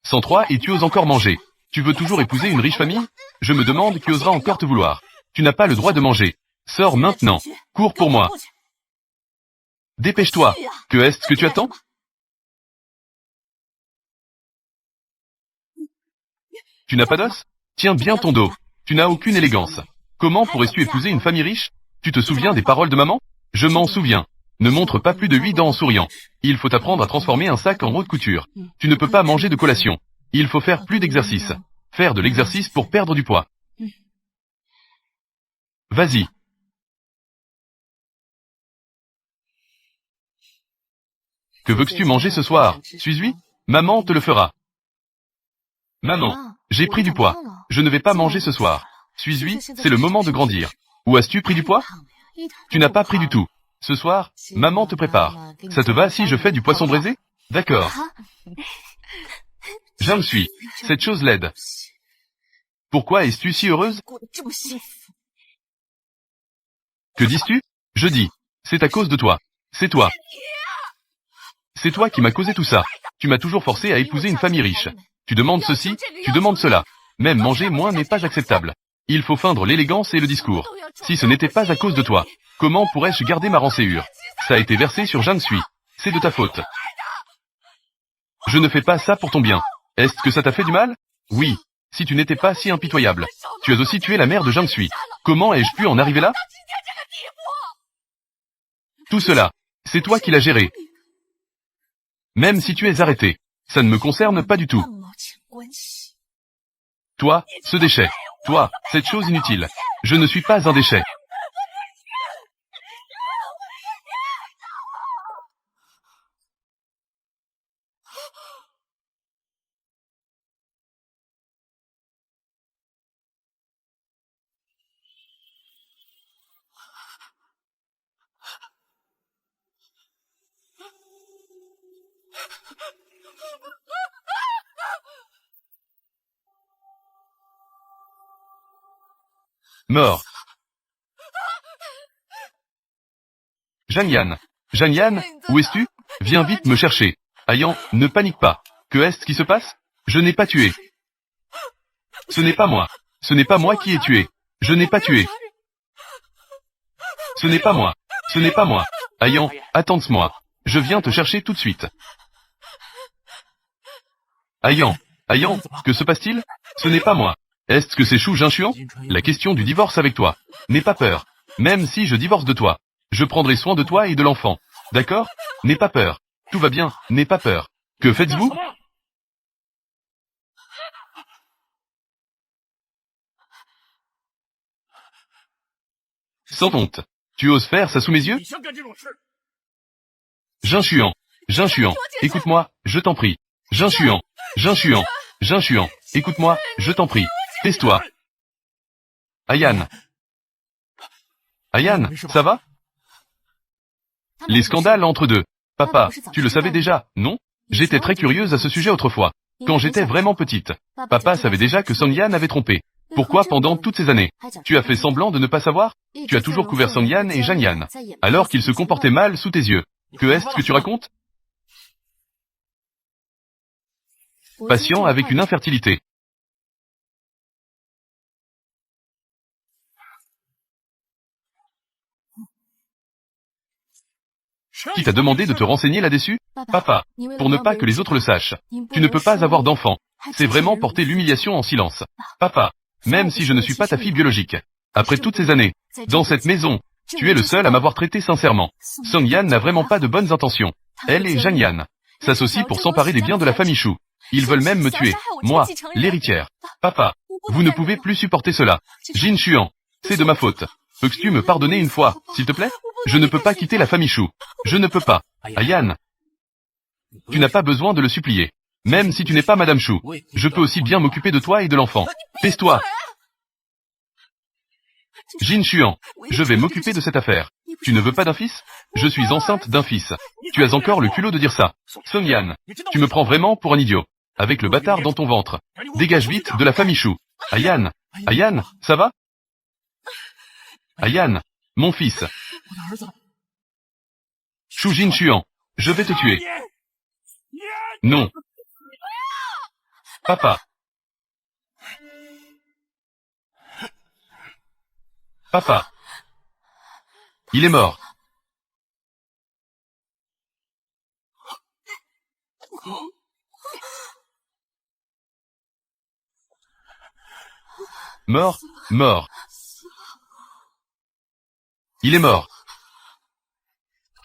103 et tu oses encore manger. Tu veux toujours épouser une riche famille? Je me demande qui osera encore te vouloir. Tu n'as pas le droit de manger. Sors maintenant. Cours pour moi. Dépêche-toi. Que est-ce que tu attends? Tu n'as pas d'os? Tiens bien ton dos. Tu n'as aucune élégance. Comment pourrais-tu épouser une famille riche? Tu te souviens des paroles de maman? Je m'en souviens. Ne montre pas plus de 8 dents en souriant. Il faut apprendre à transformer un sac en haute couture. Tu ne peux pas manger de collation. Il faut faire plus d'exercice. Faire de l'exercice pour perdre du poids. Vas-y. Que veux-tu manger ce soir? Suis-je? Maman te le fera. Maman, j'ai pris du poids. Je ne vais pas manger ce soir. Suis-je? C'est le moment de grandir. Où as-tu pris du poids? Tu n'as pas pris du tout. Ce soir, maman te prépare. Ça te va si je fais du poisson braisé? D'accord. Zhang Sui, cette chose laide. Pourquoi es-tu si heureuse? Que dis-tu? Je dis, c'est à cause de toi. C'est toi. C'est toi qui m'as causé tout ça. Tu m'as toujours forcé à épouser une famille riche. Tu demandes ceci, tu demandes cela. Même manger moins n'est pas acceptable. Il faut feindre l'élégance et le discours. Si ce n'était pas à cause de toi, comment pourrais-je garder ma rangéure? Ça a été versé sur Zhang Sui. C'est de ta faute. Je ne fais pas ça pour ton bien. Est-ce que ça t'a fait du mal? Oui. Si tu n'étais pas si impitoyable. Tu as aussi tué la mère de Zhang Sui. Comment ai-je pu en arriver là? Tout cela, c'est toi qui l'as géré. Même si tu es arrêté, ça ne me concerne pas du tout. Toi, ce déchet. Toi, cette chose inutile. Je ne suis pas un déchet. Mort. Zhang Yan, où es-tu? Viens vite me chercher. Ayan, ne panique pas. Que est-ce qui se passe? Je n'ai pas tué. Ce n'est pas moi. Ce n'est pas moi qui ai tué. Je n'ai pas tué. Ce n'est pas moi. Ce n'est pas moi. Ayan, attends-moi. Je viens te chercher tout de suite. Ayan, que se passe-t-il? Ce n'est pas moi. Est-ce que c'est Shu Jinshuan? La question du divorce avec toi. N'aie pas peur. Même si je divorce de toi, je prendrai soin de toi et de l'enfant. D'accord? N'aie pas peur. Tout va bien, n'aie pas peur. Que faites-vous? Sans honte. Tu oses faire ça sous mes yeux? Jinshuan, écoute-moi, je t'en prie. Jinshuan, écoute-moi, je t'en prie. Tais-toi. Ayan, ça va? Les scandales entre deux. Papa, tu le savais déjà, non? J'étais très curieuse à ce sujet autrefois. Quand j'étais vraiment petite, papa savait déjà que Song Yan avait trompé. Pourquoi pendant toutes ces années? Tu as fait semblant de ne pas savoir? Tu as toujours couvert Song Yan et Zhang Yan, alors qu'ils se comportaient mal sous tes yeux. Que est-ce que tu racontes? Patient avec une infertilité. Qui t'a demandé de te renseigner là-dessus? Papa, pour ne pas que les autres le sachent. Tu ne peux pas avoir d'enfant. C'est vraiment porter l'humiliation en silence. Papa, même si je ne suis pas ta fille biologique, Après toutes ces années, dans cette maison, tu es le seul à m'avoir traité sincèrement. Song Yan n'a vraiment pas de bonnes intentions. Elle et Zhang Yan s'associent pour s'emparer des biens de la famille Shu. Ils veulent même me tuer, moi, l'héritière. Papa, vous ne pouvez plus supporter cela. Jin Xuan, c'est de ma faute. Peux-tu me pardonner une fois, s'il te plaît? Je ne peux pas quitter la famille Shu. Je ne peux pas. Ayan, tu n'as pas besoin de le supplier. Même si tu n'es pas Madame Shu, je peux aussi bien m'occuper de toi et de l'enfant. Pèse-toi. Jin Xuan, je vais m'occuper de cette affaire. Tu ne veux pas d'un fils? Je suis enceinte d'un fils. Tu as encore le culot de dire ça. Song Yan, tu me prends vraiment pour un idiot. Avec le bâtard dans ton ventre. Dégage vite de la famille Shu. Ayan, Ayan, ça va? Ayan, mon fils. Shu Jin Xuan, je vais te tuer. Non. Papa. Papa. Il est mort. Mort, mort. Il est mort.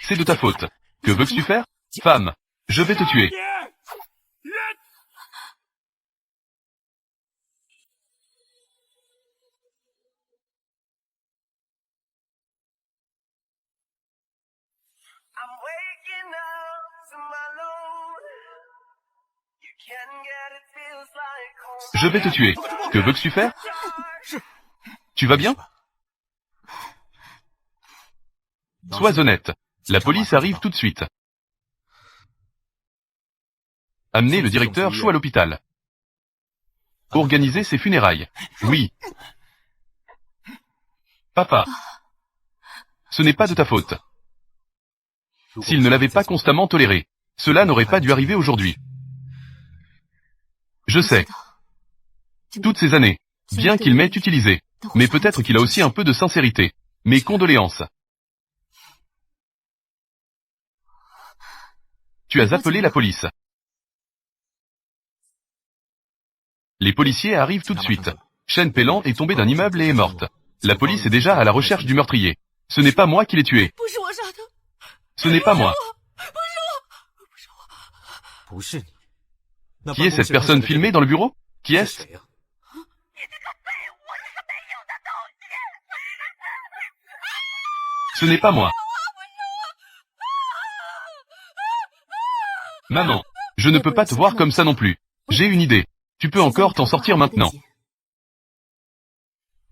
C'est de ta faute. Que veux-tu faire? Femme, je vais te tuer. I'm waking up to my load. You can get it, feels like home. Je vais te tuer. Que veux-tu faire? Tu vas bien? Sois honnête. La police arrive tout de suite. Amenez le directeur Shu à l'hôpital. Organisez ses funérailles. Oui. Papa. Ce n'est pas de ta faute. S'il ne l'avait pas constamment toléré, cela n'aurait pas dû arriver aujourd'hui. Je sais. Toutes ces années, bien qu'il m'ait utilisé, mais peut-être qu'il a aussi un peu de sincérité. Mes condoléances. Tu as appelé la police. Les policiers arrivent tout de suite. Shen Peilan est tombée d'un immeuble et est morte. La police est déjà à la recherche du meurtrier. Ce n'est pas moi qui l'ai tué. Ce n'est pas moi. Qui est cette personne filmée dans le bureau? Qui est-ce? Ce n'est pas moi. Maman, je ne peux pas te voir comme ça non plus. J'ai une idée. Tu peux encore t'en sortir maintenant.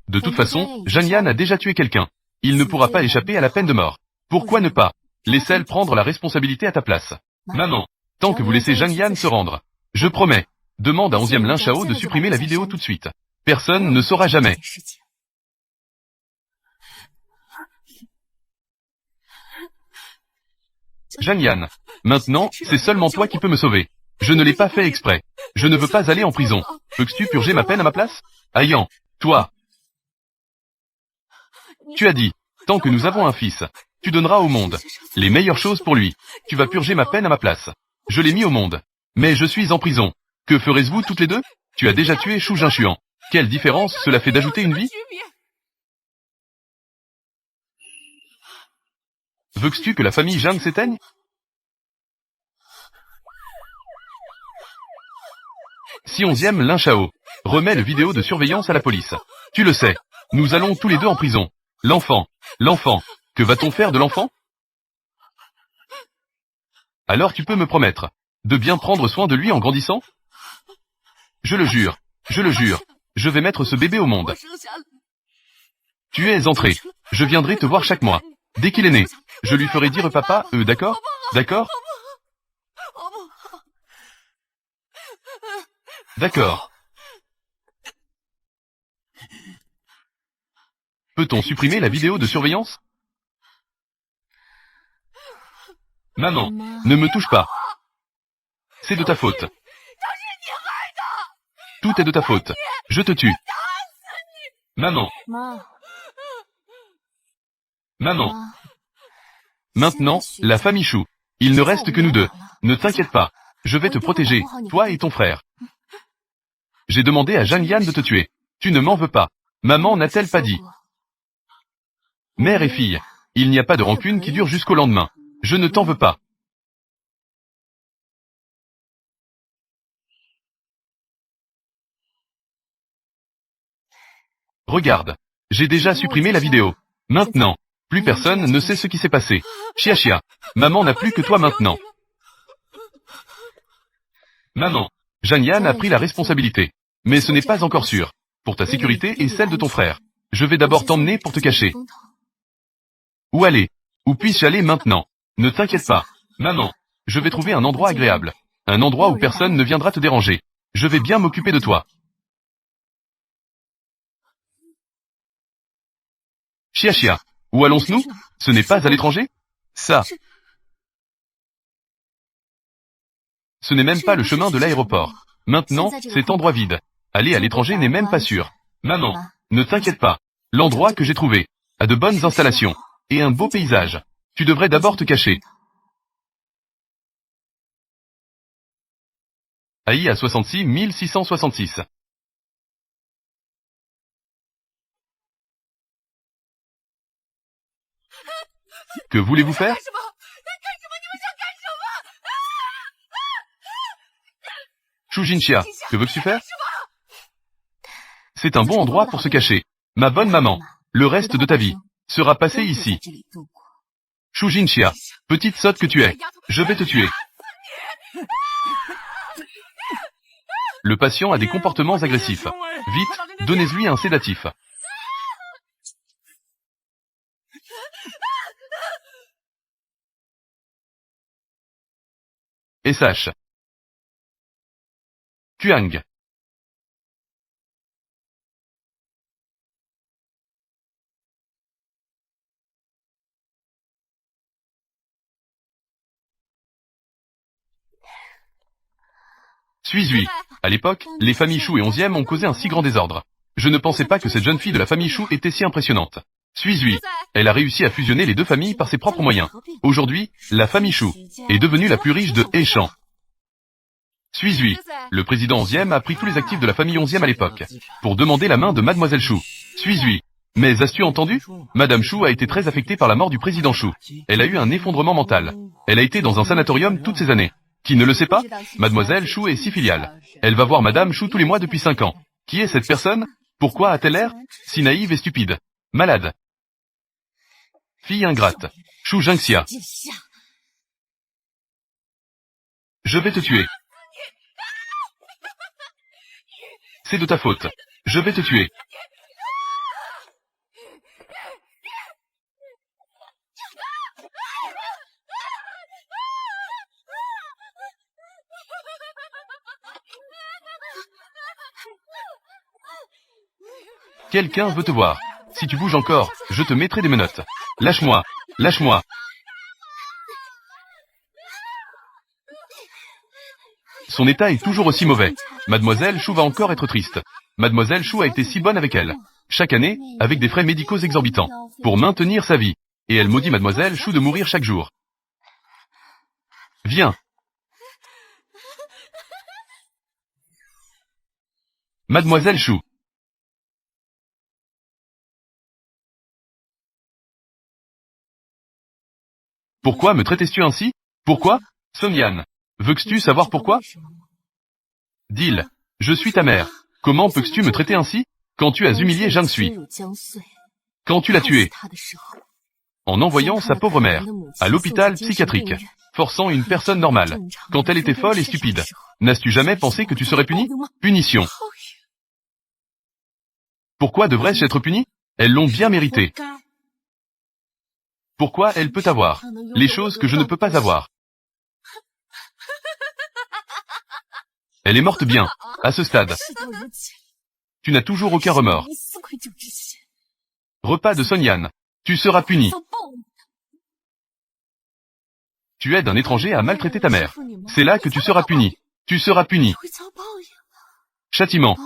De toute façon, Zhang Yan a déjà tué quelqu'un. Il ne pourra pas échapper à la peine de mort. Pourquoi ne pas? Laisse-elle prendre la responsabilité à ta place. Maman, tant que vous laissez Zhang Yan se rendre, je promets, demande à 11e Lin Shao de supprimer la vidéo tout de suite. Personne ne saura jamais. Zhang Yan, maintenant, c'est seulement toi qui peux me sauver. Je ne l'ai pas fait exprès. Je ne veux pas aller en prison. Peux-tu purger ma peine à ma place? Ayan, toi. Tu as dit, tant que nous avons un fils, tu donneras au monde les meilleures choses pour lui. Tu vas purger ma peine à ma place. Je l'ai mis au monde. Mais je suis en prison. Que ferez-vous toutes les deux? Tu as déjà tué Shu Jinshuan. Quelle différence cela fait d'ajouter une vie? Veux-tu que la famille Zhang s'éteigne? Si 11e Lin Shao remet le vidéo de surveillance à la police. Tu le sais, nous allons tous les deux en prison. L'enfant, que va-t-on faire de l'enfant? Alors tu peux me promettre de bien prendre soin de lui en grandissant? Je le jure, je vais mettre ce bébé au monde. Tu es entré, je viendrai te voir chaque mois. Dès qu'il est né, je lui ferai dire papa, d'accord? D'accord? D'accord. Peut-on supprimer la vidéo de surveillance? Maman, ne me touche pas. C'est de ta faute. Tout est de ta faute. Je te tue. Maman. Maman. Maintenant, la famille Shu. Il ne reste que nous deux. Ne t'inquiète pas. Je vais te protéger, toi et ton frère. J'ai demandé à Zhang Yan de te tuer. Tu ne m'en veux pas. Maman n'a-t-elle pas dit? Mère et fille. Il n'y a pas de rancune qui dure jusqu'au lendemain. Je ne t'en veux pas. Regarde. J'ai déjà supprimé la vidéo. Maintenant. Plus personne ne sait ce qui s'est passé. Chia chia. Maman n'a plus que toi maintenant. Maman. Janian a pris la responsabilité. Mais ce n'est pas encore sûr. Pour ta sécurité et celle de ton frère. Je vais d'abord t'emmener pour te cacher. Où aller? Où puis-je aller maintenant? Ne t'inquiète pas. Maman. Je vais trouver un endroit agréable. Un endroit où personne ne viendra te déranger. Je vais bien m'occuper de toi. Chia chia. Où allons-nous? Ce n'est pas à l'étranger? Ça. Ce n'est même pas le chemin de l'aéroport. Maintenant, cet endroit vide. Aller à l'étranger n'est même pas sûr. Maman, ne t'inquiète pas. L'endroit que j'ai trouvé a de bonnes installations et un beau paysage. Tu devrais d'abord te cacher. AI à 66 666. Que voulez-vous faire? Shujinchia, que veux-tu faire? C'est un bon endroit pour se cacher. Ma bonne maman, le reste de ta vie sera passé ici. Shujinchia, petite sotte que tu es, je vais te tuer. Le patient a des comportements agressifs. Vite, donnez-lui un sédatif. SH. Kuang. Suis-lui. À l'époque, les familles Chou et 11e ont causé un si grand désordre. Je ne pensais pas que cette jeune fille de la famille Chou était si impressionnante. Suis-lui. Elle a réussi à fusionner les deux familles par ses propres moyens. Aujourd'hui, la famille Chou est devenue la plus riche de Heichan. Suis-lui. Le président 11e a pris tous les actifs de la famille 11e à l'époque pour demander la main de Mademoiselle Chou. Suis-lui. Mais as-tu entendu? Madame Chou a été très affectée par la mort du président Chou. Elle a eu un effondrement mental. Elle a été dans un sanatorium toutes ces années. Qui ne le sait pas? Mademoiselle Chou est si filiale. Elle va voir Madame Chou tous les mois depuis 5 ans. Qui est cette personne? Pourquoi a-t-elle l'air si naïve et stupide? Malade. Fille ingrate. Chou Jinxia. Je vais te tuer. C'est de ta faute. Je vais te tuer. Quelqu'un veut te voir. Si tu bouges encore, je te mettrai des menottes. Lâche-moi. Lâche-moi. Son état est toujours aussi mauvais. Mademoiselle Chou va encore être triste. Mademoiselle Chou a été si bonne avec elle. Chaque année, avec des frais médicaux exorbitants. Pour maintenir sa vie. Et elle maudit Mademoiselle Chou de mourir chaque jour. Viens. Mademoiselle Chou. Pourquoi me traites-tu ainsi? Pourquoi? Sonyan. Veux-tu savoir pourquoi? Dil. Je suis ta mère. Comment peux-tu me traiter ainsi? Quand tu as humilié Jiang Sui. Quand tu l'as tué. En envoyant sa pauvre mère à l'hôpital psychiatrique. Forçant une personne normale. Quand elle était folle et stupide. N'as-tu jamais pensé que tu serais puni? Punition. Pourquoi devrais-je être puni? Elles l'ont bien mérité. Pourquoi elle peut avoir les choses que je ne peux pas avoir? Elle est morte bien, à ce stade. Tu n'as toujours aucun remords. Repas de Sonyan. Tu seras puni. Tu aides un étranger à maltraiter ta mère. C'est là que tu seras puni. Tu seras puni. Châtiment.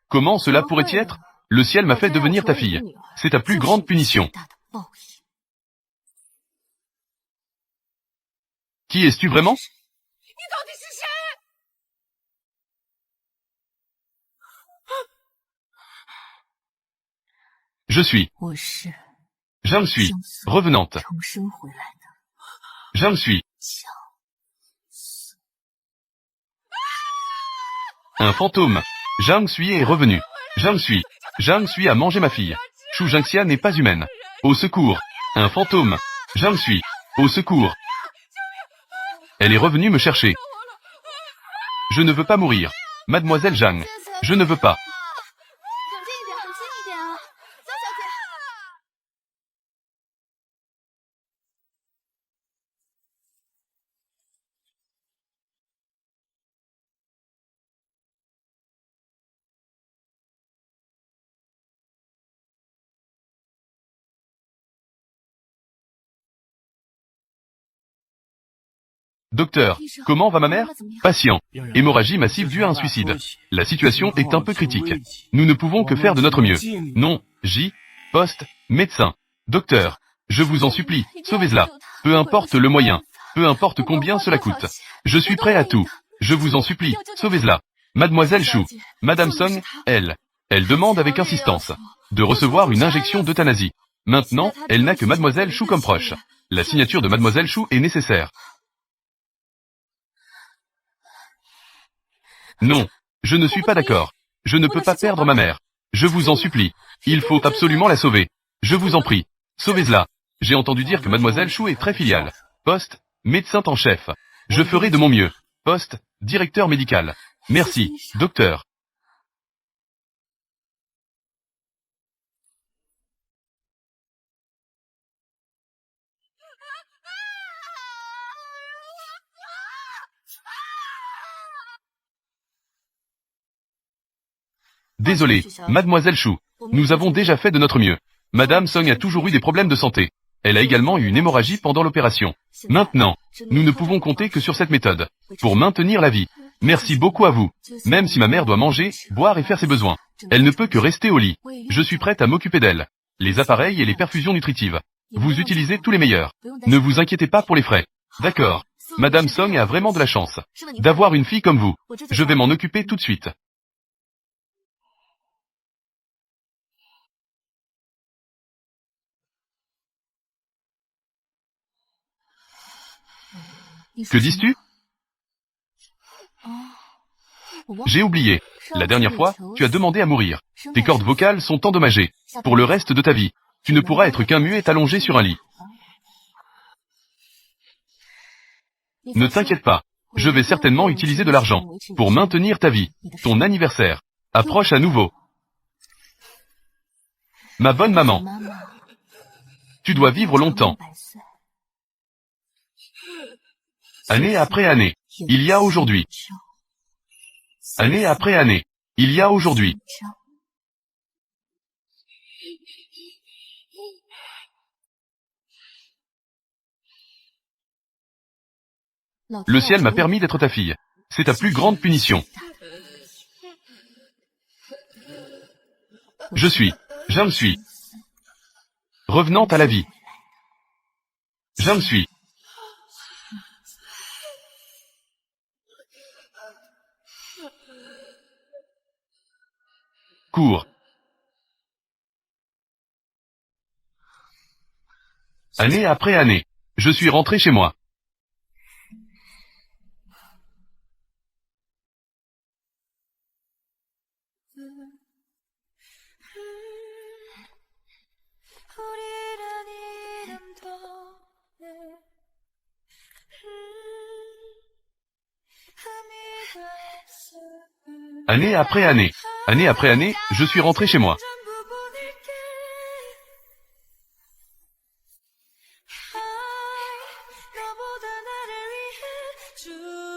Comment cela pourrait-y être? Le ciel m'a fait devenir ta fille. C'est ta plus grande punition. Qui es-tu vraiment? Je suis. 我是 J'en suis. 生死 Revenante. 重生回来的 J'en suis. 小 Un fantôme. Zhang Sui est revenu. Zhang Sui a mangé ma fille. Shu Jingxia n'est pas humaine. Au secours. Un fantôme. Zhang Sui. Au secours. Elle est revenue me chercher. Je ne veux pas mourir. Mademoiselle Zhang. Je ne veux pas. 冷静一点，冷静一点啊，江小姐。Docteur, comment va ma mère? Patient. Hémorragie massive due à un suicide. La situation est un peu critique. Nous ne pouvons que faire de notre mieux. Non, J, poste, médecin. Docteur, je vous en supplie, sauvez-la. Peu importe le moyen. Peu importe combien cela coûte. Je suis prêt à tout. Je vous en supplie, sauvez-la. Mademoiselle Shu. Madame Song, elle demande avec insistance de recevoir une injection d'euthanasie. Maintenant, elle n'a que Mademoiselle Shu comme proche. La signature de Mademoiselle Shu est nécessaire. Non, je ne suis pas d'accord. Je ne peux pas perdre ma mère. Je vous en supplie. Il faut absolument la sauver. Je vous en prie. Sauvez-la. J'ai entendu dire que Mademoiselle Shu est très filiale. Poste, médecin en chef. Je ferai de mon mieux. Poste, directeur médical. Merci, docteur. Désolé, Mademoiselle Shu. Nous avons déjà fait de notre mieux. Madame Song a toujours eu des problèmes de santé. Elle a également eu une hémorragie pendant l'opération. Maintenant, nous ne pouvons compter que sur cette méthode pour maintenir la vie. Merci beaucoup à vous. Même si ma mère doit manger, boire et faire ses besoins, elle ne peut que rester au lit. Je suis prête à m'occuper d'elle. Les appareils et les perfusions nutritives. Vous utilisez tous les meilleurs. Ne vous inquiétez pas pour les frais. D'accord. Madame Song a vraiment de la chance d'avoir une fille comme vous. Je vais m'en occuper tout de suite. Que dis-tu? J'ai oublié. La dernière fois, tu as demandé à mourir. Tes cordes vocales sont endommagées. Pour le reste de ta vie, tu ne pourras être qu'un muet allongé sur un lit. Ne t'inquiète pas. Je vais certainement utiliser de l'argent pour maintenir ta vie. Ton anniversaire approche à nouveau. Ma bonne maman, tu dois vivre longtemps. Année après année, il y a aujourd'hui. Année après année, il y a aujourd'hui. Le ciel m'a permis d'être ta fille. C'est ta plus grande punition. J'en suis. Revenant à la vie. J'en suis. Cours. Année après année, je suis rentré chez moi. Année après année, je suis rentré chez moi.